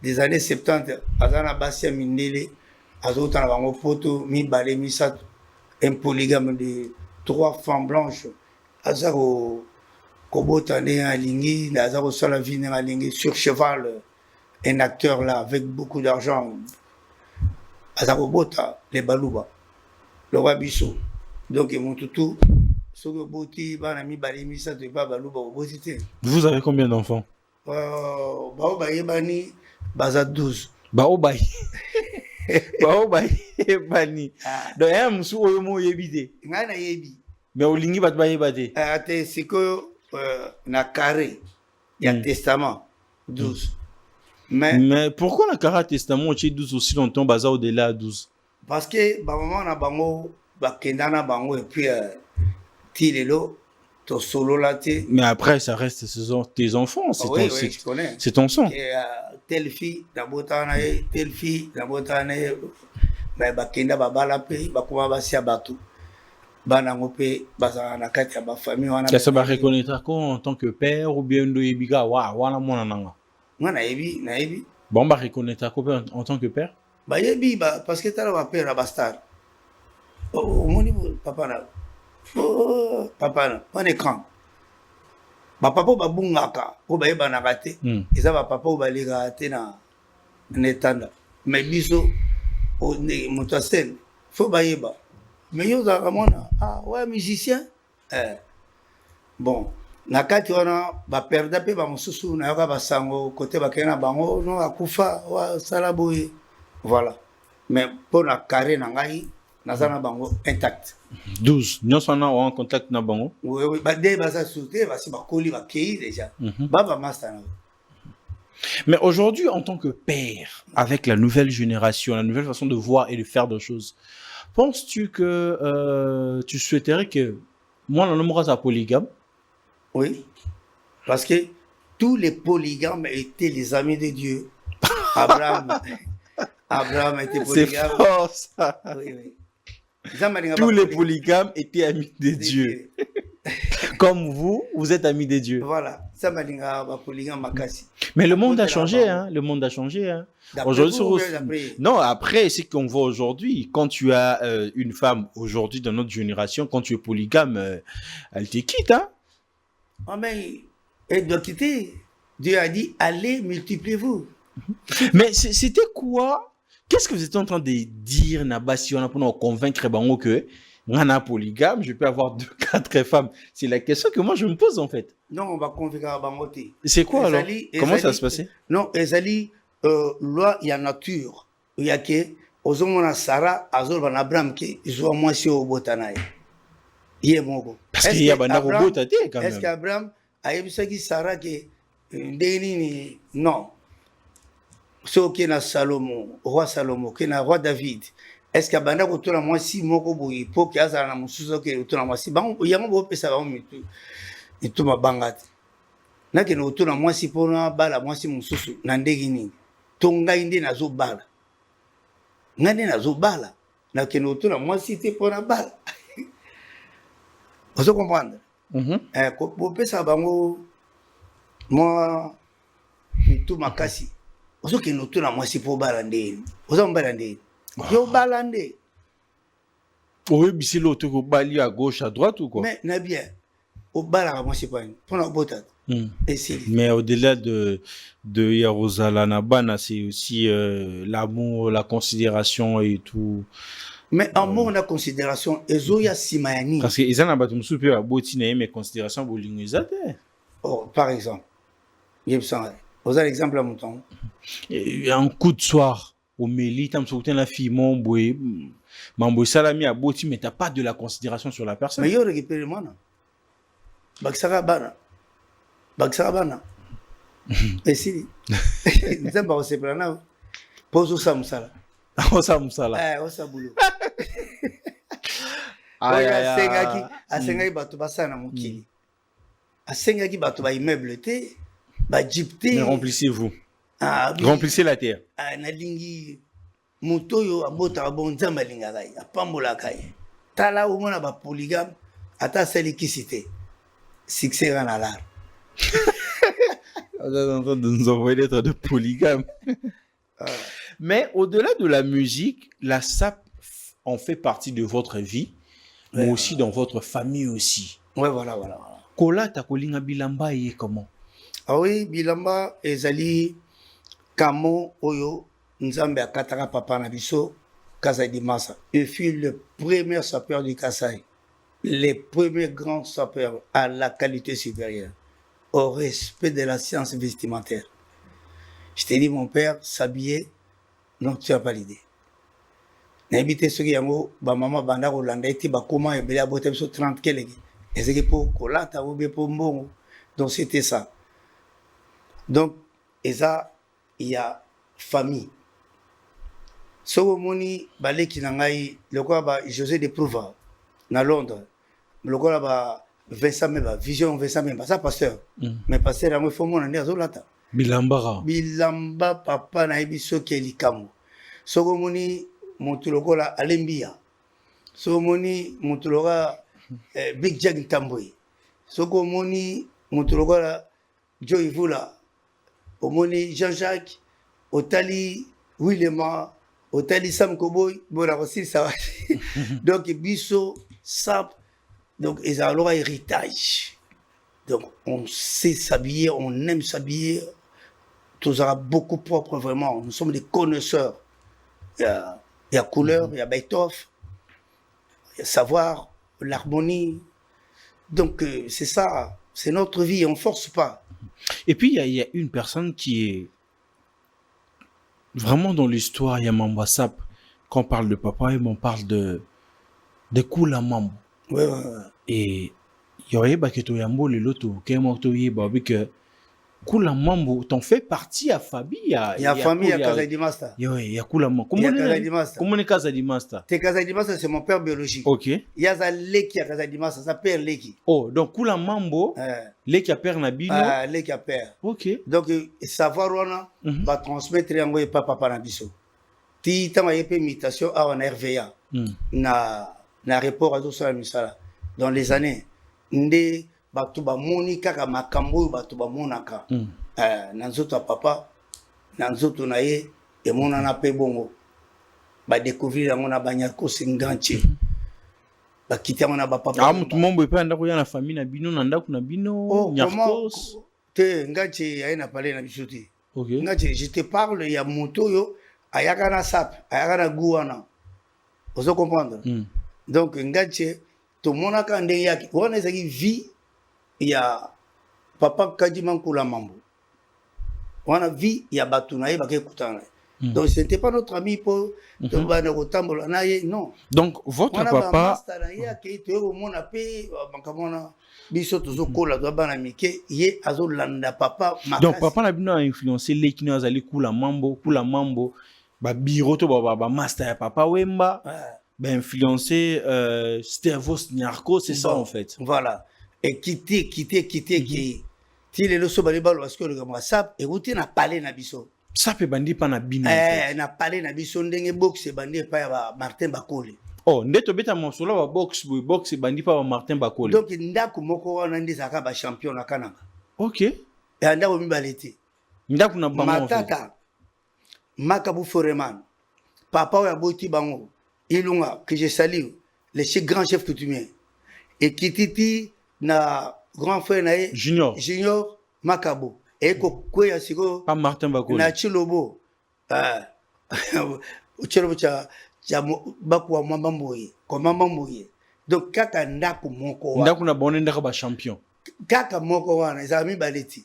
[SPEAKER 2] des années 70 aza na basi ya mindele azotana bango poto mibale misato un polygame de 3 femmes blanches aza kobota ndenge alingi aza kosala vie ndenge alingi sur cheval un acteur là avec beaucoup d'argent aza kobota les baluba le roi biso donc motutu soki oboti bana mibale misato epa baluba oboti te.
[SPEAKER 6] Vous avez combien d'enfants?
[SPEAKER 2] Bao bayebani baza 12
[SPEAKER 6] bao bayebani donc ya musu oyo mo yebi te
[SPEAKER 2] ngai na yebi
[SPEAKER 6] mais olingi bato bayeba te
[SPEAKER 2] ate sikoyo na carré ya testament 12
[SPEAKER 6] mais pourquoi na carré testament tu 12 aussi longtemps baza au-delà 12
[SPEAKER 2] parce que ba maman na bango bakenda na bango et puis tilelo to solo là te
[SPEAKER 6] mais après ça reste tes enfants c'est ton sang
[SPEAKER 2] telle fille d'abotana telle fille d'abotana mais bakenda babala pe bakoma basia bato bana ngope bazana na kati ya ba famille wana
[SPEAKER 6] ça va reconnaître quoi en tant que père ou bien ndo yebiga wa wana mona nanga
[SPEAKER 2] na yebi
[SPEAKER 6] bon ba reconnaître quoi en tant que père
[SPEAKER 2] ba yebi parce que tala ba père ba star moni papa na on écran ba papa ba bungaka ko ba yeba na kate eza ba papa ba liga te na netanda mais biso o ne motasen faut ba yeba mais yo za kamona ouais musicien bon na kati wana ba perda pe ba mususu na yoka basango côté ba kena bango no akufa wa sala boye voilà mais pour la carré na ngai nazana bango intact
[SPEAKER 6] 12 nous sommes en contact na bango
[SPEAKER 2] oui ba de ba sa souté ba si ba koli ba kei déjà baba master na.
[SPEAKER 6] Mais aujourd'hui, en tant que père, avec la nouvelle génération, la nouvelle façon de voir et de faire des choses, penses-tu que tu souhaiterais que moi, on nommera polygame?
[SPEAKER 2] Oui, parce que tous les polygames étaient les amis de Dieu. Abraham était polygame.
[SPEAKER 6] C'est fort ça.
[SPEAKER 2] Oui.
[SPEAKER 6] Tous les polygames étaient amis de Dieu. Comme vous êtes amis de Dieu.
[SPEAKER 2] Voilà. Ça m'a dit polygame makasi.
[SPEAKER 6] Mais le monde a changé, hein. Le monde a changé, hein. Aujourd'hui, non, après, c'est qu'on voit aujourd'hui. Quand tu as une femme aujourd'hui dans notre génération, quand tu es polygame, elle te quitte, hein.
[SPEAKER 2] Oh, mais elle doit quitter. Dieu a dit, allez, multipliez-vous.
[SPEAKER 6] Mais c'était quoi? Qu'est-ce que vous êtes en train de dire, Nabasi, pour nous convaincre que on a polygame, je peux avoir 2-4 femmes. C'est la question que moi je me pose en fait.
[SPEAKER 2] Non, on va convaincre à Bangote.
[SPEAKER 6] C'est quoi alors? Comment ça se passait?
[SPEAKER 2] Non, Ezali, loi, il y a nature. Il y a que, aux hommes, on a Sarah, Azor, on a Abraham, qui sont moi si au Botanaï. Il est mon go.
[SPEAKER 6] Parce qu'il y a un robot à terre quand même.
[SPEAKER 2] Est-ce qu'Abraham a eu ça qui Sarah qui est non. Ce qui est Salomon, roi Salomon, qui est roi David. Est-ce qu'il y a autour de moi si moko boui pour qu'il y ait un moussou qui est autour de moi si bon il y a un beau pesa bon et tout ma bangate n'a que autour de moi si pour na bala moi si moussou n'andegini tonga indi na zo bala ngane na zo bala n'a que autour de moi si te pour na bala vous comprenez beau pesa bango moi tout ma kasi vous que autour de moi si pour bala ndeni vous en bala ndeni yo balande.
[SPEAKER 6] Oui, mais c'est l'autre qui bali à gauche, à droite ou quoi?
[SPEAKER 2] Mais n'a bien. Au bala, moi c'est pas une. Pour la botte.
[SPEAKER 6] Mais au-delà de Yeruzalem, Nabana, c'est aussi l'amour, la considération et tout.
[SPEAKER 2] Mais amour, la considération, Ezoya Simayani.
[SPEAKER 6] Parce que ils en ont battu super à Botine, mais considération pour l'ingénieur.
[SPEAKER 2] Oh, par exemple. Vous avez l'exemple à mon temps.
[SPEAKER 6] Un coup de soir. Au Méli, tu as la fille, mon boy, salami à Boti, mais tu n'as pas de la considération sur la personne.
[SPEAKER 2] Mais il y a récupéré moi. Baksarabana. Et si, nous sommes pas au plana. Pose au Samsala.
[SPEAKER 6] Au Samsala.
[SPEAKER 2] Au Saboulou. oyo asengaki bato basala na mokili asengaki bato baimmeuble te bajip te.
[SPEAKER 6] Mais remplissez-vous. Remplissez la terre.
[SPEAKER 2] Nalingi moto oyo abotaka bon nzambe alingaka ye apambolaka ye tala omona bapolygame ata asalikisi te succès eza na lar.
[SPEAKER 6] On est en train de nous envoyer d'être de polygame. Mais au-delà de la musique, la SAP en fait partie de votre vie, mais aussi dans votre famille aussi.
[SPEAKER 2] Ouais, voilà.
[SPEAKER 6] Kola takolinga bilamba ye comment?
[SPEAKER 2] Ah oui, bilamba ezali kamo oyo nzambe akataka papa na biso Kasai Dimasa. Il fut le premier sapeur du Kasai, les premiers grands sapeurs à la qualité supérieure, au respect de la science vestimentaire. Je t'ai dit, mon père s'habillait, non, tu n'as pas l'idée. N'habité ce qui yango, ba maman banda Rolanda eti ba comment et bela botem so 30 kelegi. Et c'est que pour kolata ou bien pour mbongo. Donc c'était ça. Donc, et ça, il y a famille. So moni balé ki nangai le quoi ba José de Prouva na Londres. Le quoi ba Vincent Meba, Vision Vincent Meba, ça pasteur. Mais pasteur a mo faut mon ande azolata. Bilamba papa na biso kelikamo. So moni Montulokola Alembia. So moni Montuloka Big Jack Tamboy. So moni Montulokola Joey Vula. Omoni Jean-Jacques, Otali Wilema, Otali Sam Koboy, bon aussi ça va. Donc biso sap, donc ils ont alors héritage. Donc on sait s'habiller, on aime s'habiller. Tout sera beaucoup propre vraiment. Nous sommes des connaisseurs. Il y a couleur, il y a Beethoven, il y a savoir, l'harmonie. Donc c'est ça, c'est notre vie, on ne force pas.
[SPEAKER 6] Et puis il y a une personne qui est vraiment dans l'histoire, il y a Mamba Sap. Quand on parle de papa, on parle de Kula Mambo.
[SPEAKER 2] Ouais.
[SPEAKER 6] Et il y aurait Baketo Yambo, le loto, Kemoto Yeba, que Kula Mambo, t'en fais partie à famille. Il y a
[SPEAKER 2] famille à Kasai Dimasta.
[SPEAKER 6] Il y a Kula Mambo.
[SPEAKER 2] Comment
[SPEAKER 6] est Kasai Dimasta?
[SPEAKER 2] Kasai Dimasta, c'est mon père biologique.
[SPEAKER 6] Ok.
[SPEAKER 2] Il y a Leki à Kasai Dimasta, ça père Leki.
[SPEAKER 6] Oh, donc Kula Mambo, Leki a père Nabino.
[SPEAKER 2] Leki a père.
[SPEAKER 6] Ok.
[SPEAKER 2] Donc, savoir va transmettre yango et papa Nabiso. Ti tama yepe mutation à en RVA. Na rapport à tout ça misala. Dans les années, ndé bato ba moni kaka makambo bato ba monaka na nzoto ya papa na nzoto na ye e monana pe bongo ba découvrir yango na banyako singanche ba kitama na ba papa
[SPEAKER 6] mutu mombo epa ndako ya na famille na bino na ndako na bino nyakos
[SPEAKER 2] te ngache aina pale na bisuti.
[SPEAKER 6] Okay.
[SPEAKER 2] Ngache je te parle ya moto yo ayaka na sap ayaka na guana ozo comprendre. Donc ngache to monaka ndenge yaki wana ezaki vie. Il y a papa Kadiman Kula Mambo. On a vu, il y a Batounaï, donc ce n'était pas notre ami pour non.
[SPEAKER 6] Donc votre papa. Donc papa a influencé les qui nous allaient Kula Mambo, Biroto Baba Master Papa Wemba, influencé Stervos Nyarko, c'est ça en fait.
[SPEAKER 2] Voilà. Et quitter qui ti le so bali balo parce que le gars sap et route na parler na biso
[SPEAKER 6] sap e bandi pa na bino
[SPEAKER 2] na parler na biso ndenge boxe bandi pa ya Martin Bakole.
[SPEAKER 6] Oh ndeto beta mosolo ba boxe bandi pa Martin Bakole.
[SPEAKER 2] Donc ndako moko wana ndisaka ba champion na kananga.
[SPEAKER 6] OK.
[SPEAKER 2] Et ndako mibaleti
[SPEAKER 6] ndako na bango
[SPEAKER 2] matata Makabu Foreman papa ya boti bango Ilunga que je salue les grands chefs coutumiers et kititi na grand frère na Junior Makabo et ko kweya siko
[SPEAKER 6] pas Martin Bakole
[SPEAKER 2] na Chilobo Chilobo cha bakwa mambamboye ko mambamboye donc kaka ndako moko wana
[SPEAKER 6] ndako na bonne ndako ba champion
[SPEAKER 2] kaka moko wana ezami baleti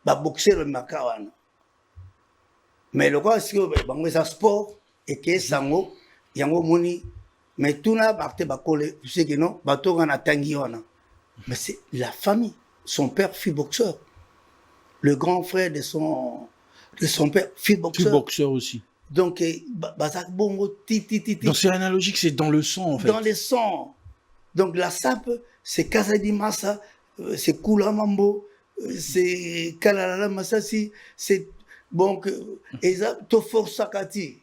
[SPEAKER 2] ba boxer makawana mais le quoi siko bango sa sport et que sango yango moni. Mais tout n'a pas été Bakole, tu sais que non, bateau en a tanguiona. Mais c'est la famille. Son père fut boxeur. Le grand frère de son père fut boxeur.
[SPEAKER 6] Fut boxeur aussi.
[SPEAKER 2] Donc, bazak bongo, ti.
[SPEAKER 6] Donc c'est analogique, c'est dans le sang en fait.
[SPEAKER 2] Dans les sons. Donc la sape, c'est Kazadi Massa, c'est Kula Mambo, c'est Kalalala Massassi, c'est bon, et ça, Tofor Sakati.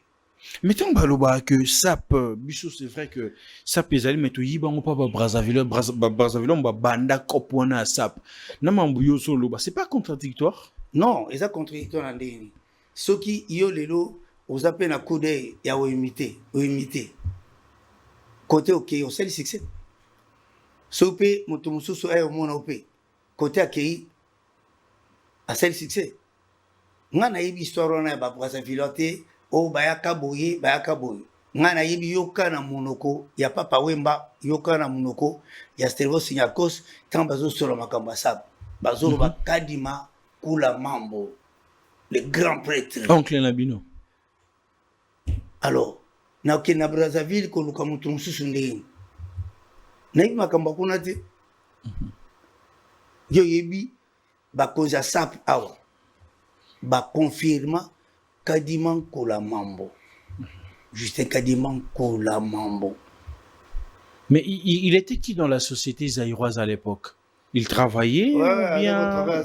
[SPEAKER 6] Mettons baloba que sap biso c'est vrai que sap ezali meto yiba ngo pa Brazzaville on ba banda kopona sap na mambuyo solo ba c'est pas contradictoire.
[SPEAKER 2] Non, et ça contradictoire en déni. Ce qui yo lelo aux appels à coup d'œil ya o imiter. Côté OK, on sait le succès. Sope motomususu ayo mona ope. Côté akei a sel succès. Nga na yibi histoire na ba Brazzaville te o bayaka boye. Nga na yibi yoka na monoko ya Papa Wemba, yoka na monoko ya Stereo Signakos quand bazo solo makamba sab. Bazo ba Kadima Kula Mambo, le grand prêtre.
[SPEAKER 6] Oncle Nabino.
[SPEAKER 2] Alors, na ke na Brazzaville ko luka motomususu ndeni. Na yibi makamba kuna te. Yo yebi ba koza sap awa. Ba confirma Kadiman Kula Mambo. Justin Kadiman Kula Mambo.
[SPEAKER 6] Mais il était qui dans la société zaïroise à l'époque? Il travaillait ou bien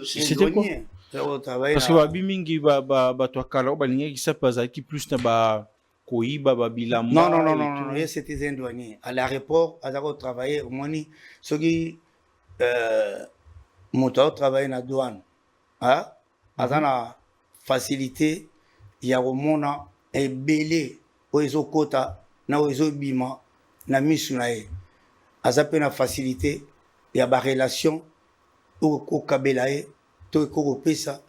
[SPEAKER 2] c'était quoi?
[SPEAKER 6] Parce que Babimingi ba toi kala ba lingi qui s'appelle qui plus na ba koiba ba bilamba.
[SPEAKER 2] Non, c'était un douanier. À l'aéroport, à travailler au moni ceux qui moto travailler na douane. Hein? Azana facilité ya romona ebele oezo kota na oezo bima na misu na ye azape na facilité ya ba relation ko kabela ye to ko pesa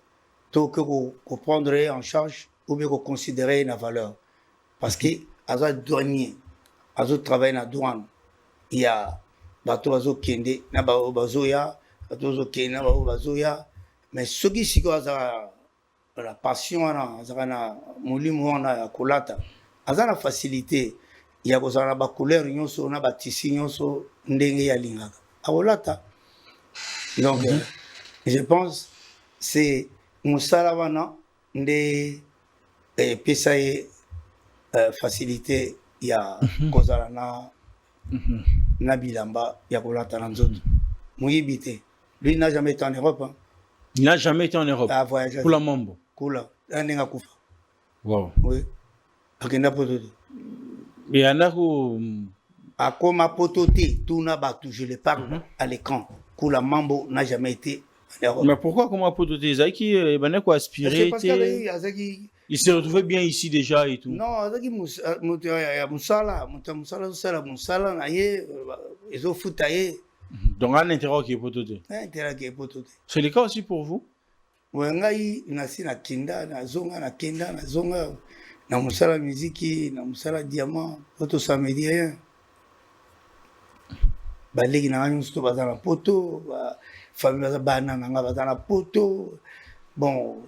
[SPEAKER 2] to ko prendre en charge ou bien ko considérer na valeur parce que aza douanier azo travailler na douane ya bato azo kende na ba bazoya bato kende na ba bazoya. Mais ce qui est la passion, la molimo na kolata, azana facilité, ya kozana ba couleur nyonso na ba tissu nyonso ndenge ya lingaka. Akolata. Donc je pense c'est musala wana nde pesa facilité ya kozala na bilamba ya kolata na nzoto. Muyibite. Lui n'a jamais été en Europe. Hein.
[SPEAKER 6] Il n'a jamais été en Europe.
[SPEAKER 2] Ah, voyage.
[SPEAKER 6] Kula Mambo.
[SPEAKER 2] Kula. Anenga kufa.
[SPEAKER 6] Wow.
[SPEAKER 2] Oui. Akenda potote.
[SPEAKER 6] Et anako
[SPEAKER 2] akoma potote tuna batu je le parle à l'écran. Kula Mambo n'a jamais été en Europe.
[SPEAKER 6] Mais pourquoi comment potote Zaki banako aspiré
[SPEAKER 2] parce que
[SPEAKER 6] il s'est retrouvé bien ici déjà et tout.
[SPEAKER 2] Non, Azaki musala na ye ezo futaye.
[SPEAKER 6] Donc un intérêt qui est potote.
[SPEAKER 2] Intérêt qui est potote.
[SPEAKER 6] C'est le cas aussi pour vous?
[SPEAKER 2] Wengai nasi na kenda na zonga na musala muziki na musala diamant poto samedi rien. Balegi na nyu sto bazana poto, famille bana nga bazana poto. Bon,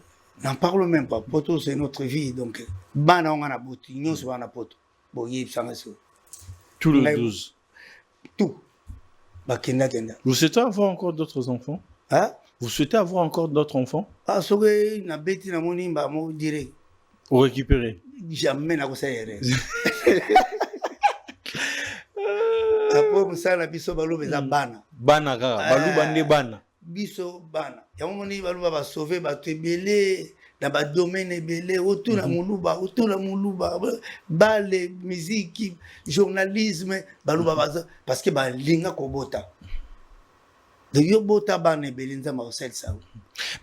[SPEAKER 2] n'en parle même pas. Poto c'est notre vie donc bana on a boti nyos bana poto. Bon yeb sanga so.
[SPEAKER 6] Tout le 12.
[SPEAKER 2] Tout.
[SPEAKER 6] Vous souhaitez avoir encore d'autres enfants?
[SPEAKER 2] Hein?
[SPEAKER 6] Vous souhaitez avoir encore d'autres enfants?
[SPEAKER 2] Ah, ce que na beti na moni ba mo dire.
[SPEAKER 6] Ou récupérer?
[SPEAKER 2] Jamais na ko sayere. Après musala biso balu beza bana.
[SPEAKER 6] Bana ga, balu bande bana.
[SPEAKER 2] Biso bana. Ya moni balu ba sauver ba tebele na ba domaine belé autour na muluba, ba les musique, journalisme, balu ba parce que ba linga kobota.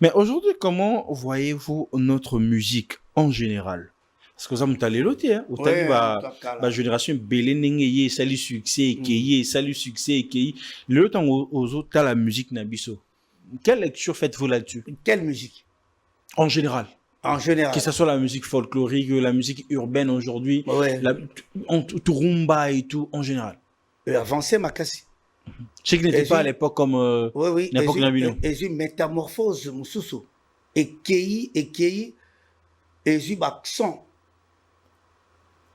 [SPEAKER 6] Mais aujourd'hui, comment voyez-vous notre musique en général? Parce que ça me t'allait l'autre, hein? Ou t'as vu la génération Béléningé, salut succès, Kéyé, salut succès, Kéyé. Le temps aux autres, t'as la musique Nabiso. Quelle lecture faites-vous là-dessus?
[SPEAKER 2] Quelle musique?
[SPEAKER 6] En général.
[SPEAKER 2] En général.
[SPEAKER 6] Que ce soit la musique folklorique, la musique urbaine aujourd'hui, tout rumba et tout, en général.
[SPEAKER 2] Avancé ma casse.
[SPEAKER 6] Je sais que n'était pas à l'époque comme l'époque Nabino.
[SPEAKER 2] Et une métamorphose, Moussoussou. Et Kéi, et une accent.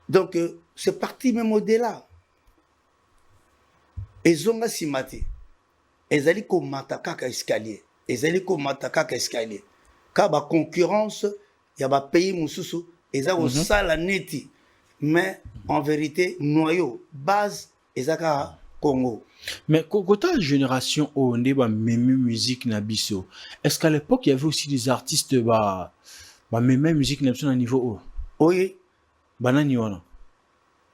[SPEAKER 2] Donc, c'est parti même au-delà. Et zonga simate. Et zali ko mataka ka escalier. Et zali ko mataka ka escalier. Ka ba concurrence, ya ba pays Moussoussou, eza kosala neti mais en vérité noyau base eza kaka Congo.
[SPEAKER 6] Mais quand la génération on est même musique na biso, est-ce qu'à l'époque il y avait aussi des artistes même musique na biso na niveau haut?
[SPEAKER 2] Oui.
[SPEAKER 6] Banani wana.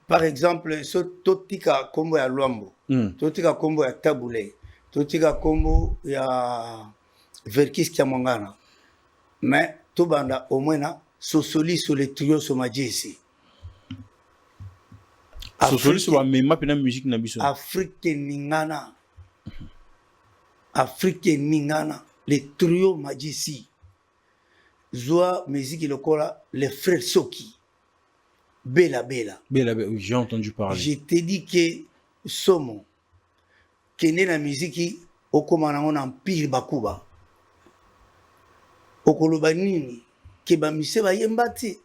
[SPEAKER 2] Par exemple, so totika kombo ya Luambo, totika kombo ya Tabule, totika kombo ya Verkis Kiamongana. Mais tout banda au moins na Sosoli sur les trios Somajesi.
[SPEAKER 6] Sosoli sur la même pena musique na biso.
[SPEAKER 2] Afrique Ningana. Afrique Ningana. Les trios Majesi. Zoa musique lokola les frères Soki. Bella Bella.
[SPEAKER 6] Bella Bella, oui, j'ai entendu parler.
[SPEAKER 2] Je t'ai dit que Somo, que n'est la musique au commandant en empire Bakuba. Au Kolobanini, que Bamise va yembati.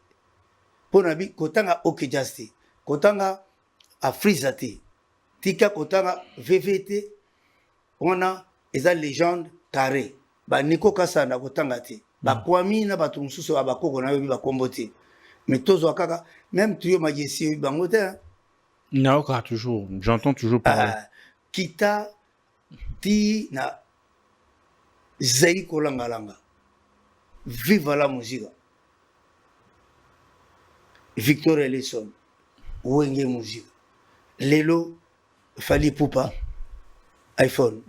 [SPEAKER 2] Pour nabi, kotanga Okejasti, kotanga Afrizati, Tika kotanga VVT, on a esa légende carré. Ba Niko Kasana kotanga ti. Ba Kwami na batumsuso abakoko na yobi bakomboti. Mais tous kaka même trio Majesi bangote.
[SPEAKER 6] Non, toujours, j'entends toujours parler.
[SPEAKER 2] Kita ti na Zai Kolangalanga. Vive la musique. Victor Ellison. Wenge musique. Lelo Fali Poupa. iPhone.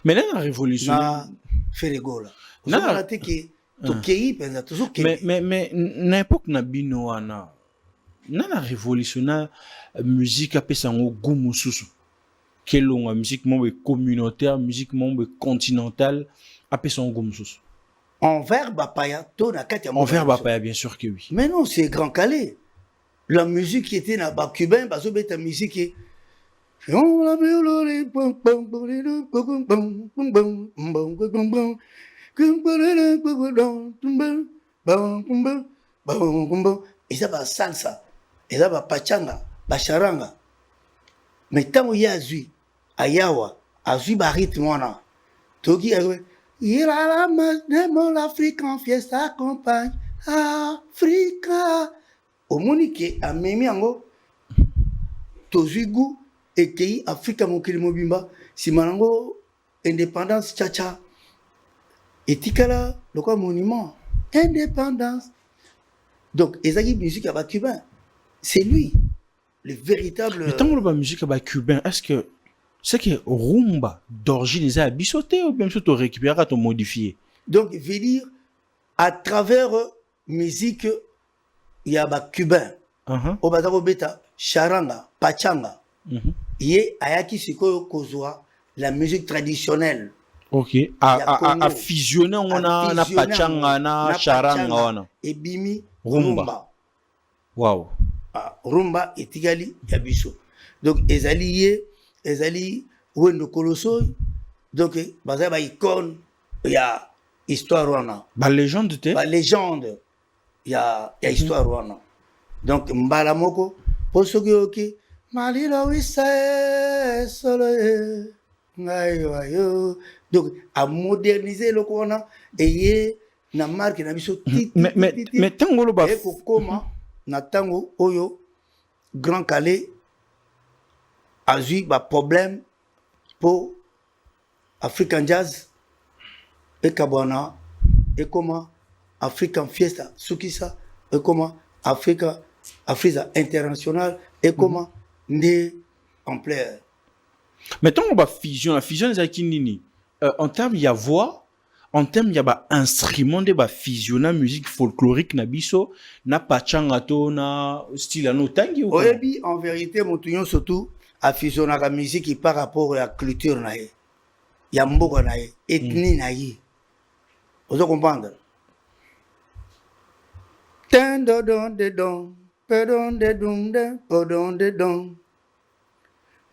[SPEAKER 6] Mais là la révolution.
[SPEAKER 2] Na Ferregola. Na tiki Tokei penza toujours
[SPEAKER 6] mais n'importe na bino wana. Na la révolution na musique apesa ngo gumu susu. Kelonga musique mombe communautaire, musique mombe continentale apesa ngo gumu susu.
[SPEAKER 2] Envers Bapaya, Tona Katia.
[SPEAKER 6] Envers Bapaya, bien sûr que oui.
[SPEAKER 2] Mais non, c'est Grand Calais. La musique qui était dans le cubain, parce que la musique qui et ça va salsa, et ça va pachanga, bacharanga. Mais tant qu'il y a Azui, Ayawa, Azui Barit Mona, Togi Azui. Il a la main de l'Afrique en fiesta accompagne Africa. Au Monique, à Memiango, Tozugu, et Kei, Africa Mokili Mobimba, Simanango, indépendance, tcha-tcha. Et Tikala, le quoi monument, indépendance. Donc, Ezagi musique à cubain, c'est lui, le véritable.
[SPEAKER 6] Mais tant que la musique à cubain, est-ce que c'est que rumba d'origine est à bissoter ou bien surtout récupérer à ton modifier?
[SPEAKER 2] Donc, il veut dire, à travers musique, il y a des cubains. Au Badaro Beta, Charanga, Pachanga. Il y a Ayaki Siko Kozwa, la musique traditionnelle.
[SPEAKER 6] Ok. À fusionner, on a Pachanga, on a Charanga.
[SPEAKER 2] Et Bimi,
[SPEAKER 6] rumba. Wow.
[SPEAKER 2] Rumba et Tigali, Yabiso. Donc, Ezali, Wendo Colosso, donc, Bazaba icône, il y a histoire wana.
[SPEAKER 6] Ba légende te?
[SPEAKER 2] Ba légende, il y a histoire wana. Donc, Mbala Moko, Posogi Oki, Malila Wissa, Solo, Ngayo. Donc, à moderniser le Kona, et na marque na biso.
[SPEAKER 6] Mais tango lo ba.
[SPEAKER 2] Et comment, na tango, Oyo, Grand Calais, a eu un problème pour African Jazz et Kabana et comment African Fiesta, Sukisa et comment Africa International et comment né en plaire.
[SPEAKER 6] Mettons la fusion c'est qui nini? En termes il y a voix, en termes il y a instrument de fusion musique folklorique na biso na pachanga to na style no tangi ou
[SPEAKER 2] oui, en vérité mon tout surtout a fusionné la musique par rapport à la culture naïe. Il y a mboka naïe, ethnie naïe. Vous comprenez?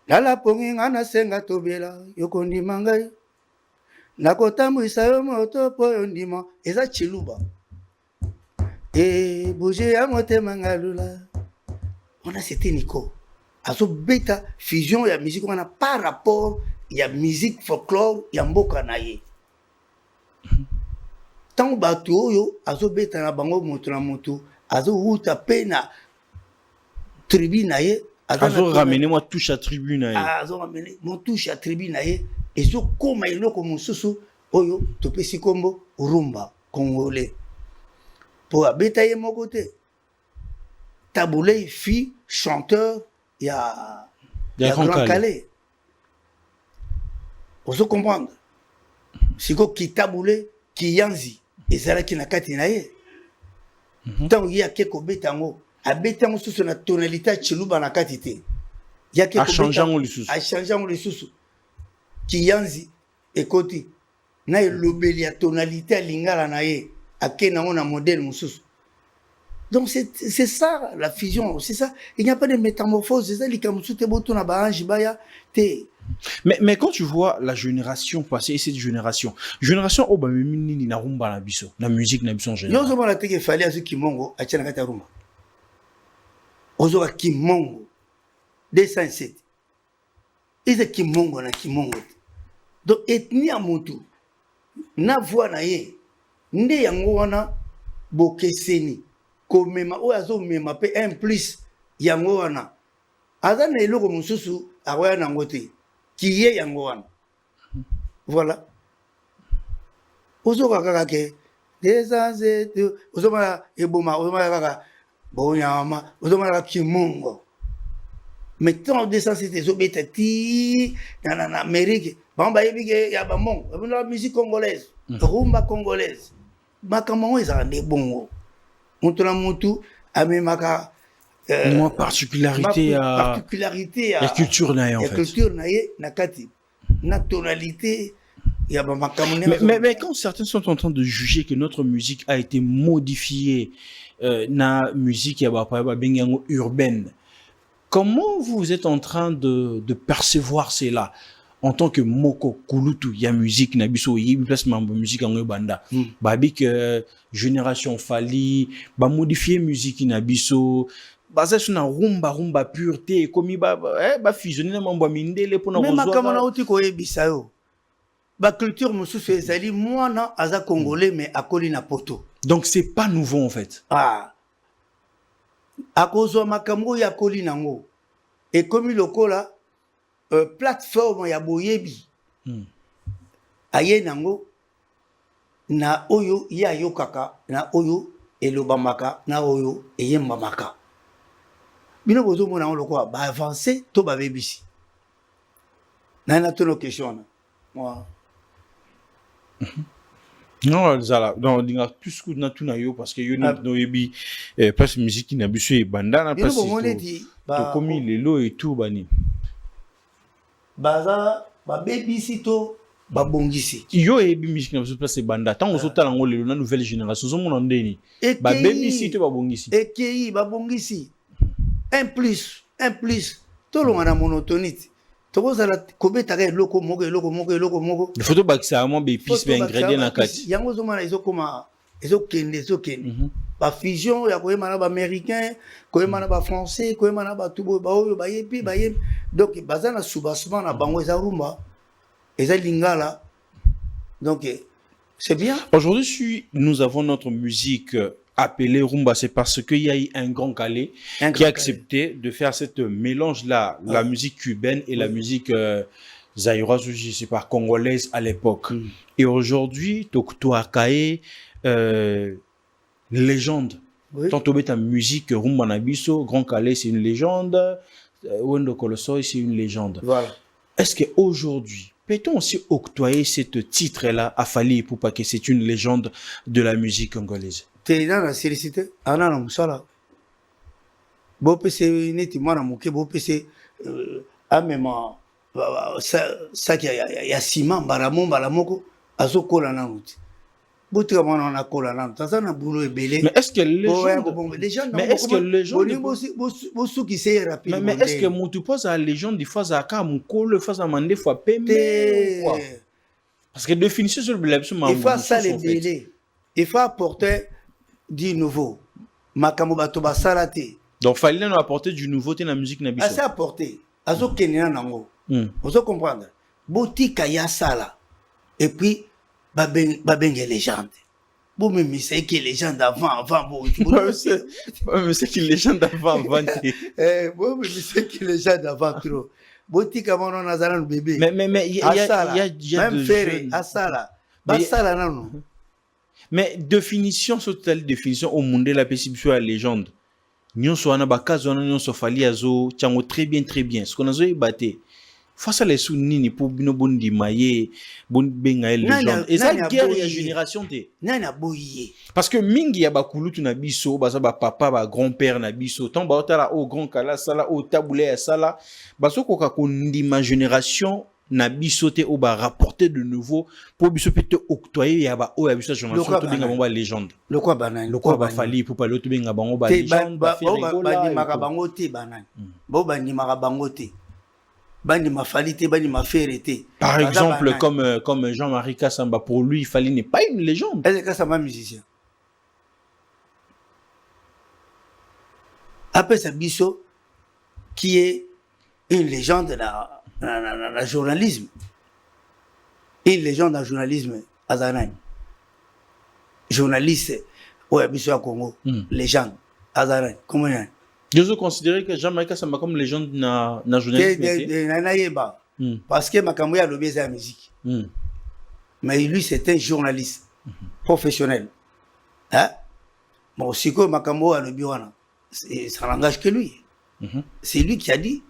[SPEAKER 2] Lala pongi ngana senga tobela yokondi mangai. Nakotamu isayo moto po yondima eza chiluba. E bouger ya motema ngalula. On a c'était Nico. Azo beta fusion ya musique on a par rapport ya musique folklore ya mboka naye. Tant batu oyo azo beta na bango moto na moto azo wuta pe na tribu na ye
[SPEAKER 6] azo ramener moi touche à tribune na ye
[SPEAKER 2] azo ramener mon touche à tribu na ye ezo koma eloko mosusu oyo topesi kombo rumba congolais po abeta ye moko te Taboulé fille chanteur il y a Grand Calais ozo comprendre siko ki Taboulé ki yanzi ezalaki na kati na ye tant y a quelque betango abetango susu na tonalité chiluba na kati te ya quelque
[SPEAKER 6] a changeant
[SPEAKER 2] le susu ki yanzi ekoti na elobeli ya tonalité lingala na ye akena on a modèle mususu. Donc c'est ça la fusion, c'est ça. Il n'y a pas de métamorphose, c'est ça les kamusute boto na baanji baya te.
[SPEAKER 6] Mais quand tu vois la génération passée et cette génération oh ba mini na rumba na biso, na musique na biso en général.
[SPEAKER 2] Yozo mala teke fali azu kimongo achana kata rumba. Ozo wa kimongo 207. Ize kimongo na kimongo. Donc ethnie ya mutu na voix na ye nde yango wana bokeseni komema o azo mema pe un plus yango wana azana eloko mususu akoya nango te kiye yango wana voilà ozo kaka ke desanze ozo mala eboma ozo mala kaka bonyama ozo mala kimongo mettons desanze te zo beta ti na Amérique bamba yebike ya bamongo la musique congolaise rumba congolaise makambo ezala nde bongo mutu na mutu amemaka
[SPEAKER 6] moi particularité
[SPEAKER 2] ya
[SPEAKER 6] culture na ye en fait
[SPEAKER 2] culture na ye na kati na tonalité ya ba makambo
[SPEAKER 6] mais quand certains sont en train de juger que notre musique a été modifiée na musique ya ba bengango urbaine, comment vous êtes en train de percevoir cela en tant que moko kulutu ya musique na biso yibi place mambo musique en banda babi que génération fali ba modifier musique na biso basé sur na rumba pureté comme ba fusionner na mambo mindele pour na
[SPEAKER 2] même comme na uti ko ebisa yo ba culture mususu ezali mwana aza congolais mais akoli na poto,
[SPEAKER 6] donc c'est pas nouveau en fait
[SPEAKER 2] akozo makambo ya koli nango et comme lokola plateforme ya boyebi aye nango na oyo ya yokaka na oyo elobamaka na oyo eyembamaka bino bozo mona loko ba avancer to ba bebisi na tono question moi
[SPEAKER 6] non zala donc dinga plus que na tuna yo parce que yo no yebi place musique na biso e banda na place to komi lelo et tout bani
[SPEAKER 2] baza ba bebisi to ba bongisi
[SPEAKER 6] yo ebi musique na biso place banda tant on sotala ngo lelo na nouvelle génération zo mona ndeni ba bebisi to ba bongisi
[SPEAKER 2] ekei ba bongisi un plus to longa na monotonité to kozala kobeta eloko moko
[SPEAKER 6] le photo bakisa mo be épices be ingrédients na kati
[SPEAKER 2] yango zo mona ezokoma ezokende ba fusion ya koyema na ba américain koyema na ba français koyema na ba tubo ba oyo ba yepi donc baza na soubassement na bango eza rumba eza lingala donc c'est bien.
[SPEAKER 6] Aujourd'hui si nous avons notre musique appelée rumba, c'est parce qu'il y a eu un grand Calais qui a accepté de faire cette mélange là, la musique cubaine et la musique zaïroise, je sais pas, congolaise à l'époque. Et aujourd'hui Tokto Akae légende. Tant que ta musique rumba nabiso, Grand Calais c'est une légende, Wendo Colosso c'est une légende.
[SPEAKER 2] Voilà.
[SPEAKER 6] Est-ce qu'aujourd'hui, peut-on aussi octroyer ce titre-là à Fally Ipupa que c'est une légende de la musique congolaise?
[SPEAKER 2] T'es dans la félicité, Anna Moussala. Bopé neti mwana moke bopé amema ça qui ya ciment balamoko azokola na muti. Botika mwana na kola na tazana boulot ebele.
[SPEAKER 6] Mais est-ce que les gens
[SPEAKER 2] bosuki c'est rapide.
[SPEAKER 6] Mais est-ce que mutu pose la légende di faza ka mukolo faza mande fois pembe quoi? Parce que définition sur le
[SPEAKER 2] il faut ça les belé. Il faut apporter du nouveau. Makambo bato basala te.
[SPEAKER 6] Donc fallait nous apporter du nouveauté dans la musique na biso.
[SPEAKER 2] Assez apporter. Azo kenena nango. Vous comprendre. Botika ya sala. Et puis babenge légende. Bon, mais c'est que les gens d'avant, bon.
[SPEAKER 6] Mais c'est que les gens d'avant,
[SPEAKER 2] Bon, mais c'est que les gens d'avant, trop. Bon, tu comme on a un bébé.
[SPEAKER 6] Mais il y a
[SPEAKER 2] même faire à ça là. Non.
[SPEAKER 6] Mais définition, sur telle définition, au monde de la possible sur la légende. Nous sommes en bas, nous sommes fali azo, tiens très bien. Ce qu'on a zoé batté. Face à les sous-nini pour bino bondi maye, bon benga légende. Et ça guerre et génération té.
[SPEAKER 2] Nana boyé.
[SPEAKER 6] Parce que mingi ya bakulu tu na biso, baza ba papa ba grand-père na biso, tant ba otala au grand kala sala au taboulé sala, baso koka kondi ma génération na biso te o ba rapporter de nouveau pour biso peut octroyer ya ba o ya biso génération to benga ba légende.
[SPEAKER 2] Le quoi banane.
[SPEAKER 6] Le quoi ba fali pour pas l'autre benga bango ba légende, ba faire rigola.
[SPEAKER 2] Ba ni makabango te banane. Bo ba ni makabango te. Bani ma falité, bani ma férité.
[SPEAKER 6] Par exemple, comme Jean-Marie Kassamba, pour lui, Fali n'est pas une légende.
[SPEAKER 2] Est-ce que Kassamba musicien? Après c'est Bisso, qui est une légende dans le journalisme. Une légende dans le journalisme à Zanaï. Journaliste, ouais, Bisso à Congo, légende à Zanaï. Comment il y a?
[SPEAKER 6] Je veux considérer que Jean-Marie Kassamba comme légende na journalisme.
[SPEAKER 2] Parce que Makamouya a lobé la musique. Mais lui, c'est un journaliste professionnel. Hein? Bon, si que Makamouya a lobé, ça n'engage que lui. C'est lui qui a dit,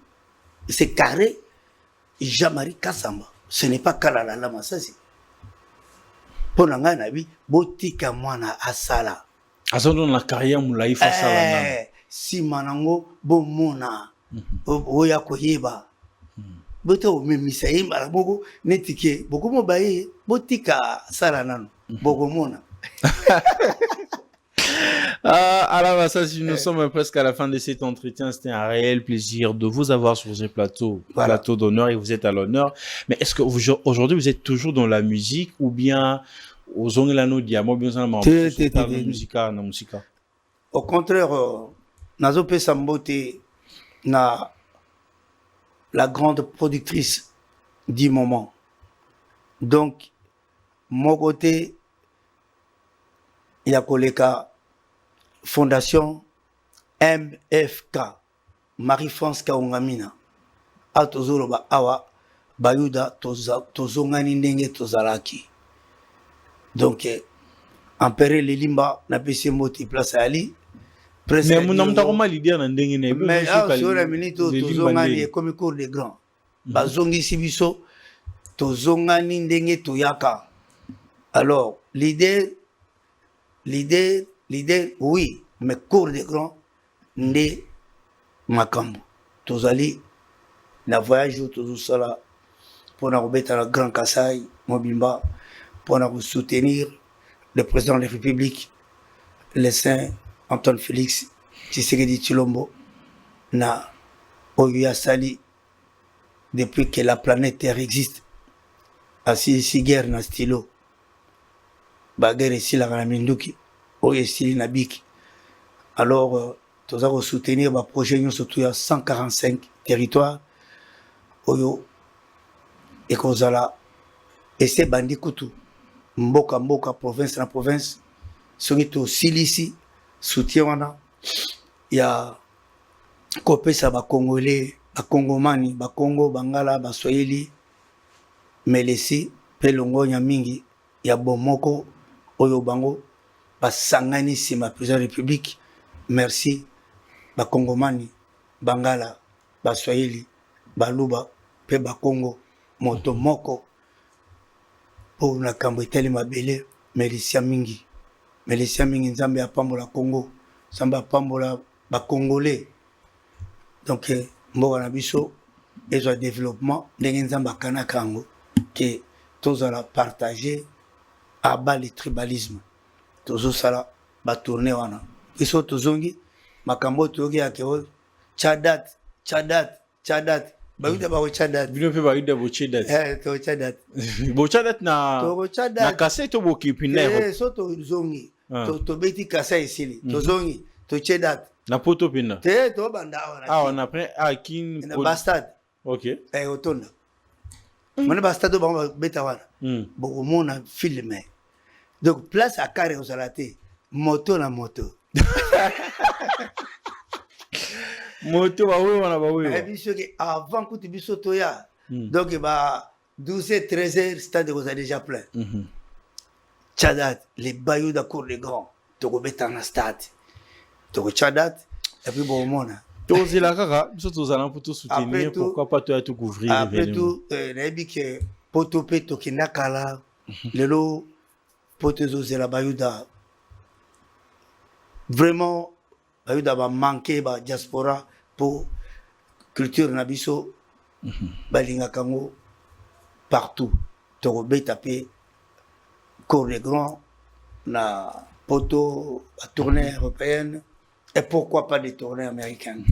[SPEAKER 2] c'est carré, Jean-Marie Kassamba. Ce n'est pas Kalalala Massasi. Pour l'anga nabi, botika mwana asala.
[SPEAKER 6] Asala dans la carrière moulaïfa asala.
[SPEAKER 2] Si manango bon mona oya koyeba boto memisa yimba boko netike boko mo baye botika sala nano boko mona.
[SPEAKER 6] Alors ça, nous sommes presque à la fin de cet entretien. C'était un réel plaisir de vous avoir sur ce plateau d'honneur, et vous êtes à l'honneur. Mais est-ce que aujourd'hui vous êtes toujours dans la musique ou bien aux ongelano diamo bien ça musique.
[SPEAKER 2] Au contraire, Nazo Pesambote na la grande productrice du moment. Donc, mon côté, il y a Koleka Fondation MFK, Marie-France Kaungamina. A tozolo ba awa bayuda tozongani ndenge tozalaki. Donc, Empéré Lilimba na pesi moti place ali.
[SPEAKER 6] Mais mon nom t'a l'idée en ndenge.
[SPEAKER 2] Mais sur la minute tozongani comme cours des grands. Bazongi sibiso tozongani ndenge toyaka. Alors, l'idée, oui, mais cours des grands, ndé makambo. Tozali, la voyage tout ça pour nous remettre à la Grand Kassai, Mobimba, pour nous soutenir le président de la République, le Saint Antoine Félix Tshisekedi Tshilombo, na Oya Sali, depuis que la planète Terre existe, assis guerre na stylo, baguerre ici la Minduki, Oya Stili Nabiki. Alors, nous allons soutenir le projet, nous surtout à 145 territoires, Oyo, et Kozala, et c'est Bandikutu, Mboka, province na province, Sonito Silisi, soutien, il y a Kopesa ba Congolais, ba Congomani, ba Congo, Bangala, ba Swahili, Melesi, Pelongo, Nyamingi, il y a Bomoko, Oyo Bango, ba Sangani, c'est ma président de la République, merci, ba Congomani, Bangala, ba Swahili, ba Luba, pe ba Congo, Moto Moko, pour na Kambriteli Mabele, Melisia Mingi, Nzambe apambola Congo, Nzambe apambola ba Congolais. Donc, mboka na biso, et le développement, ndenge Nzambe akanaka yango, que tous allons partager à bas le tribalisme. Tous sala ba tourner wana. Biso tozongi makambo toyoki akeo Tchadat. Bayuda ba Tchadat.
[SPEAKER 6] Bino pe bayuda bo Tchadat.
[SPEAKER 2] To Tchadat.
[SPEAKER 6] Bo Tchadat na kase to bo kipina.
[SPEAKER 2] So to zongi. To beti kasa isili. To zongi. To Tchadat.
[SPEAKER 6] Na poto pina.
[SPEAKER 2] Te to banda wana.
[SPEAKER 6] Ah, on après kin
[SPEAKER 2] na bastard.
[SPEAKER 6] OK.
[SPEAKER 2] Otonda. Mona bastard ba beta wana. Bo mona filme. Donc, place à carré aux alatés. Moto na moto.
[SPEAKER 6] Moto, bah oui, on a bah oui.
[SPEAKER 2] Avant que tu puisses toya. Donc, 12 et 13 heures, stade vous a déjà plein. Tchadat, les bayous d'accord les grands. Tu vas mettre en stade. Tu vas Tchadat, et puis bon, mon.
[SPEAKER 6] Tous la kaka, tous allons pour te soutenir. Pourquoi pas toi tout couvrir?
[SPEAKER 2] Après tout, n'aimez que potope tokinakala, lelo potezo la bayouda. Vraiment, bayouda va manquer ba diaspora pour culture nabiso, balinga kango partout. Torobe tapé, corps les grands, la poto, la tournée européenne, et pourquoi pas des tournées américaines.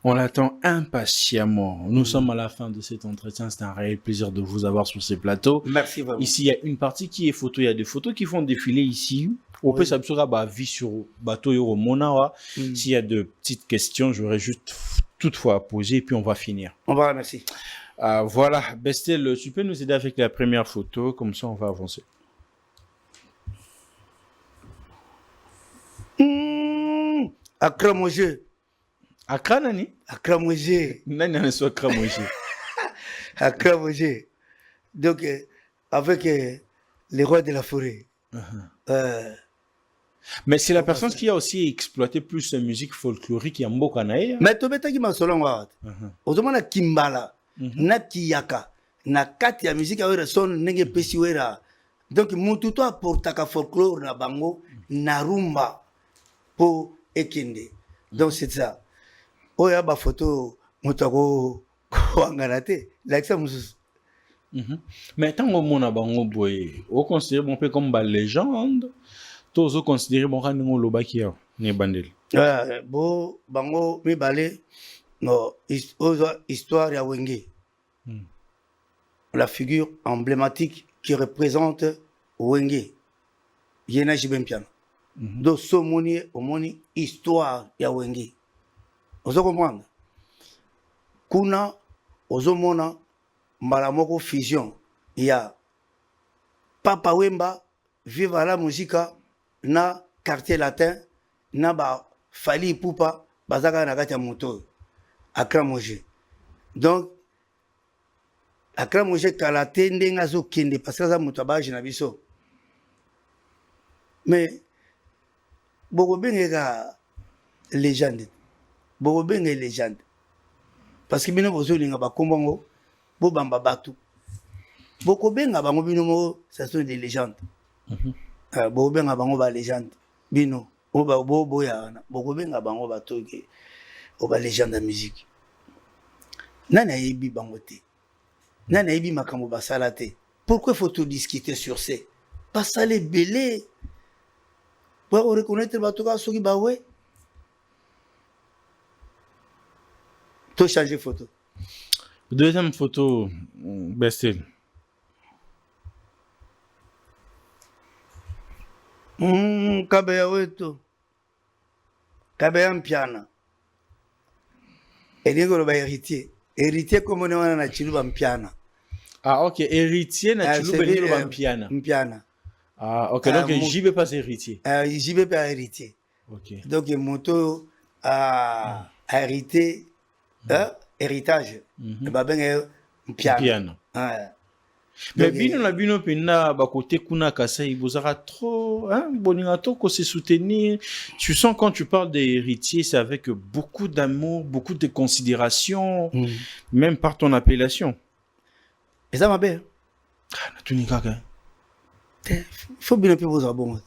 [SPEAKER 6] On l'attend impatiemment. Nous sommes à la fin de cet entretien. C'est un réel plaisir de vous avoir sur ces plateaux.
[SPEAKER 2] Merci vraiment.
[SPEAKER 6] Ici, il y a une partie qui est photo. Il y a des photos qui font défiler ici. On peut s'absorber à vie sur bateau Yoro Monawa. S'il y a de petites questions, j'aurais juste toutefois à poser et puis on va finir.
[SPEAKER 2] On va, merci.
[SPEAKER 6] Voilà. Bestel, tu peux nous aider avec la première photo. Comme ça, on va avancer.
[SPEAKER 2] Accra mon jeu.
[SPEAKER 6] Accra nani?
[SPEAKER 2] Accra mon jeu.
[SPEAKER 6] Nani ne soit Accra mon jeu.
[SPEAKER 2] Accra mon jeu. Donc, avec les rois de la forêt.
[SPEAKER 6] Mais c'est la personne qui a aussi exploité plus de musique folklorique en Mbokanaï.
[SPEAKER 2] Mais tu veux dire solon wa. Ozomana kimbala, na kiyaka, na kati ya musique awera son nenge pesi wera. Donc mutu to apportaka folklore na bango na rumba pour ekende. Donc c'est ça. Oya ba photo mutako wangarate. Like ça musus.
[SPEAKER 6] Mais tant que mon abango boy, on considère mon peu comme ba légende. Tous on considère mon raningo loba qui a ne bandel.
[SPEAKER 2] Bo bango mi balé no histoire ya Wenge. La figure emblématique qui représente Wenge. Yena Jibempiano. Donc somoni omoni histoire ya Wenge. Ozo comprendre. Kuna ozo mona Malamoko fusion. Il y a Papa Wemba, Viva la musica, na quartier latin, na ba Fali Poupa, bazaka na kati ya moto. Accra Moje. Donc, Accra Moje kalate ndenga zo kende, parce que ça moto abaji na biso. Mais, boko bengeka légende. Boko bengeka légende. Parce que bino bozo linga ba kombongo, bo bamba batu. Boko benga bango bino mo, ça sont des légendes. Boko benga bango ba légende. Bino, oba bo ya na. Boko benga bango ba toke, oba légende de musique. Nana yebi bango te. Nana yebi makambo ba salate. Pourquoi faut-il discuter sur ça? Parce que les belés. Pour reconnaître batoka soki ba ouais. To changer photo.
[SPEAKER 6] Deuxième photo, Bestel.
[SPEAKER 2] Kabeya wetu. Kabeya mpiana. Elingo ba héritier. Héritier comme on est na chiluba mpiana.
[SPEAKER 6] Ah ok, héritier na chiluba ni mpiana.
[SPEAKER 2] Mpiana.
[SPEAKER 6] Ah ok, donc j'y vais pas héritier.
[SPEAKER 2] J'y vais pas héritier.
[SPEAKER 6] Ok.
[SPEAKER 2] Donc moto a hérité héritage. Ba ben mpiana.
[SPEAKER 6] Mais bino na bino pena ba côté kuna kasai bozara trop hein boninga to ko se soutenir. Tu sens quand tu parles d'héritier, c'est avec beaucoup d'amour, beaucoup de considération, même par ton appellation.
[SPEAKER 2] Et ça m'a bien.
[SPEAKER 6] Na tunika ka.
[SPEAKER 2] Faut bien peu bozara bon.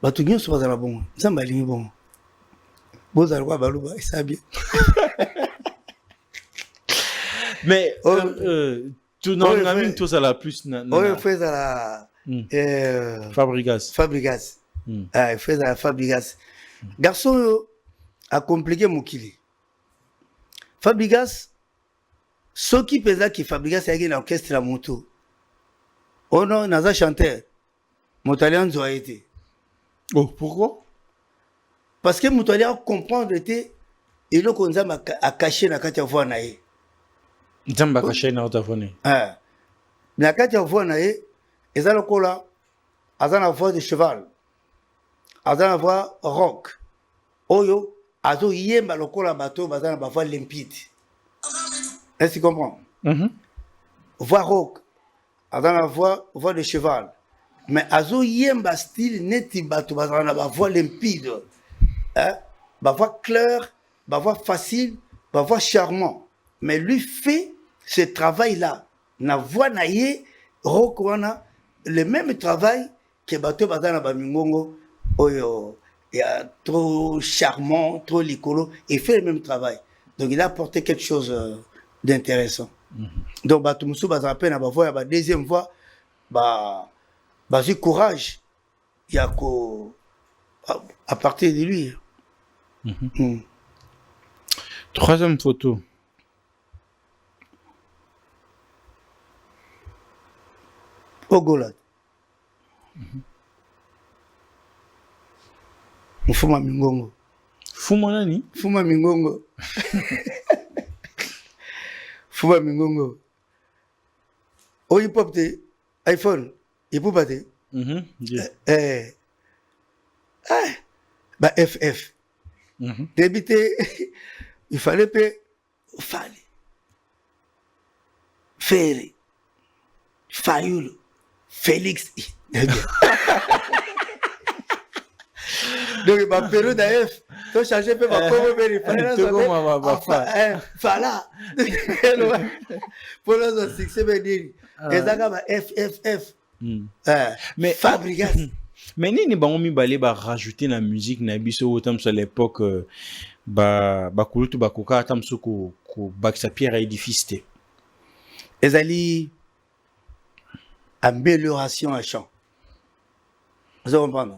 [SPEAKER 2] Ba tu nyonso bozara bon. Nzamba lingi bon. Bozara kwa baluba ça bien.
[SPEAKER 6] Mais tu n'en as même tous à la plus.
[SPEAKER 2] Oui, fait à la
[SPEAKER 6] Fabregas.
[SPEAKER 2] Fabregas. Fait à la Fabregas. Garçon a compliqué Moukili. Fabregas, ce qui pèse qui Fabregas a gagné l'orchestre à moto. Oh non, Naza chanteur. Moutalian a été.
[SPEAKER 6] Oh, pourquoi?
[SPEAKER 2] Parce que Moutalian comprendre était et le konza a caché la carte à voix naïe.
[SPEAKER 6] Nzamba caché na otafone.
[SPEAKER 2] Na kati ya voix naïe, ezalo kola aza na voix de cheval, aza na voix rock. Oyo, azo yemba lokola bato, baza na ba voix limpide. Est-ce que tu comprends? Voix rock, aza na voix de cheval. Mais azo yemba style neti bato, baza na ba voix limpide. Hein? Ba voix claire, ba voix facile, ba voix charmant. Mais lui fait ce travail-là. Na voix na ye, rock wana, le même travail que bato baza na ba mingongo, oyo. Il est trop charmant, trop licolo, il fait le même travail. Donc il a apporté quelque chose d'intéressant. Donc Batoumoussou va peine à voir la deuxième fois, bah du courage. Il y a à partir de lui.
[SPEAKER 6] Troisième photo.
[SPEAKER 2] Ogolad. Fuma Mingongo.
[SPEAKER 6] Fuma nani?
[SPEAKER 2] Fuma Mingongo. Fuma Mingongo. Oh, hip hop te iPhone. Il peut pas te. Bah FF. Débité. Il fallait payer. Fallait. Ferré. Fayoul. Félix. Donc, ma période d'AF, tu changes peu ma pauvre référence. Fala. Pour le succès, FFF.
[SPEAKER 6] Mais
[SPEAKER 2] Fabregas.
[SPEAKER 6] Mais nini bango mi balé ba rajouter la musique na biso autant à l'époque ba kulutu ba koka tam soko ko baksa pierre à édifice.
[SPEAKER 2] Ezali amélioration à chant. Vous comprenez?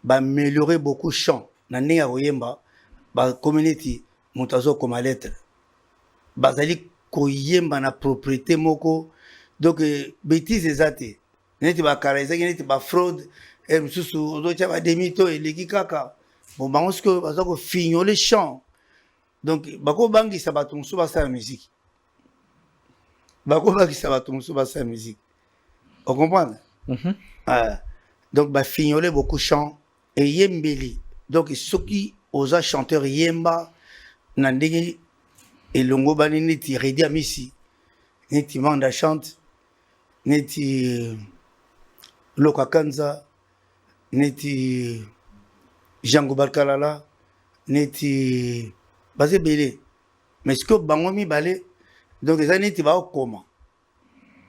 [SPEAKER 2] Ba améliorer beaucoup chant na nenga oyemba ba community montazo comme lettre bazali koyemba na propriété moko donc bêtise ezate neti ba karaiza neti ba fraude et mususu do cha ba demito eleki kaka bon bango ce bazako fignoler chant donc bako bangi sa bato musu ba sa musique bako bangi sa bato musu ba sa musique on comprend donc ba fignoler beaucoup chant et yembeli donc ceux qui osent chanteur yemba nandegi et longo bani neti redi amisi neti manda chante neti lokakanza neti Jango Balkalala neti basé belé mais ce que bango mi balé donc ça neti ba okoma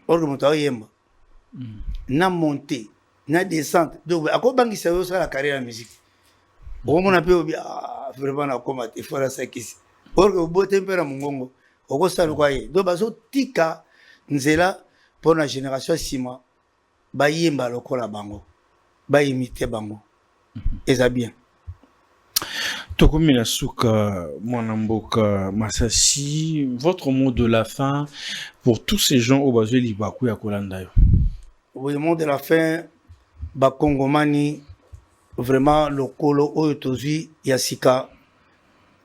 [SPEAKER 2] orgo moto yemba na monter na descente donc ako bangi sa yo sa la carrière en musique o mona pe obi vraiment na koma te fora sa kisi orgo bo tempera mungongo oko sa kwa ye donc bazo tika nzela pour la génération sima ba yemba lokola bango ba imiter bango eza bien
[SPEAKER 6] Tokomina Souka Mwanamboka Masasi, votre mot de la fin pour tous ces gens au Bazou Libakou ya Kolandayo.
[SPEAKER 2] Oui, le mot de la fin ba Kongomani vraiment le kolo oyotozi yasika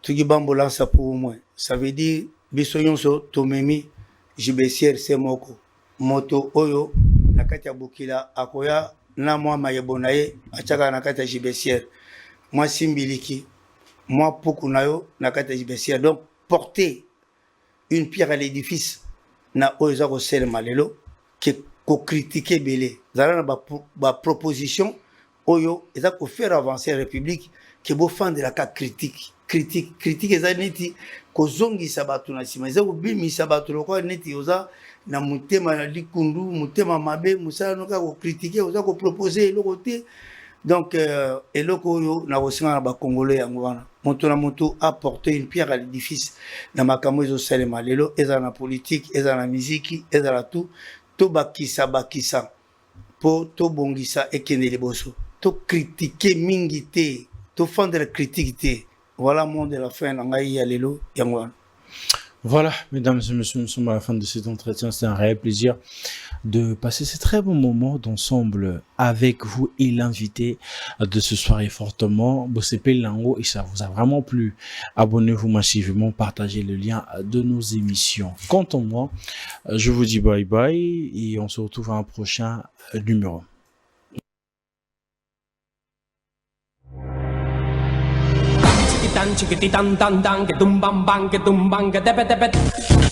[SPEAKER 2] tuki bambolansa pour moi ça veut dire bisoyon so tomemi jibesier semoko moto oyo nakati ya bukila akoya na mwa mayebonaye achaka nakati ya jibesier moi simbiliki moi puku nayo nakati ya jibesier donc porter une pierre à l'édifice na oyo za ko selema lelo que ko critiquer belé zala na ba proposition oyo eza ko faire avancer la république que beau fan de la cas critique eza neti ko zongi sabatu na sima eza ko bimi sabatu loko neti oza na mutema na likundu mutema mabe musala no ka ko critiquer oza ko proposer le côté donc eloko oyo na kosinga na ba congolais yango wana moto na moto apporter une pierre à l'édifice na makambo ezo salema lelo eza na politique eza na musique eza la tout to bakisa po to bongisa ekende liboso to critiquer mingi te to fendre la critique te voilà mon de la fin na ngai ya lelo yango.
[SPEAKER 6] Voilà, mesdames et messieurs, nous sommes à la fin de cet entretien. C'est un réel plaisir de passer ces très bons moments d'ensemble avec vous et l'invité de ce soir est fortement Bossepé Lango et ça vous a vraiment plu. Abonnez-vous massivement, partagez le lien de nos émissions. Quant à moi, je vous dis bye bye et on se retrouve à un prochain numéro.
[SPEAKER 7] chiquititan, chiquititan, tan, tan, que tum bam bam, que tum bam, que tepe tepe.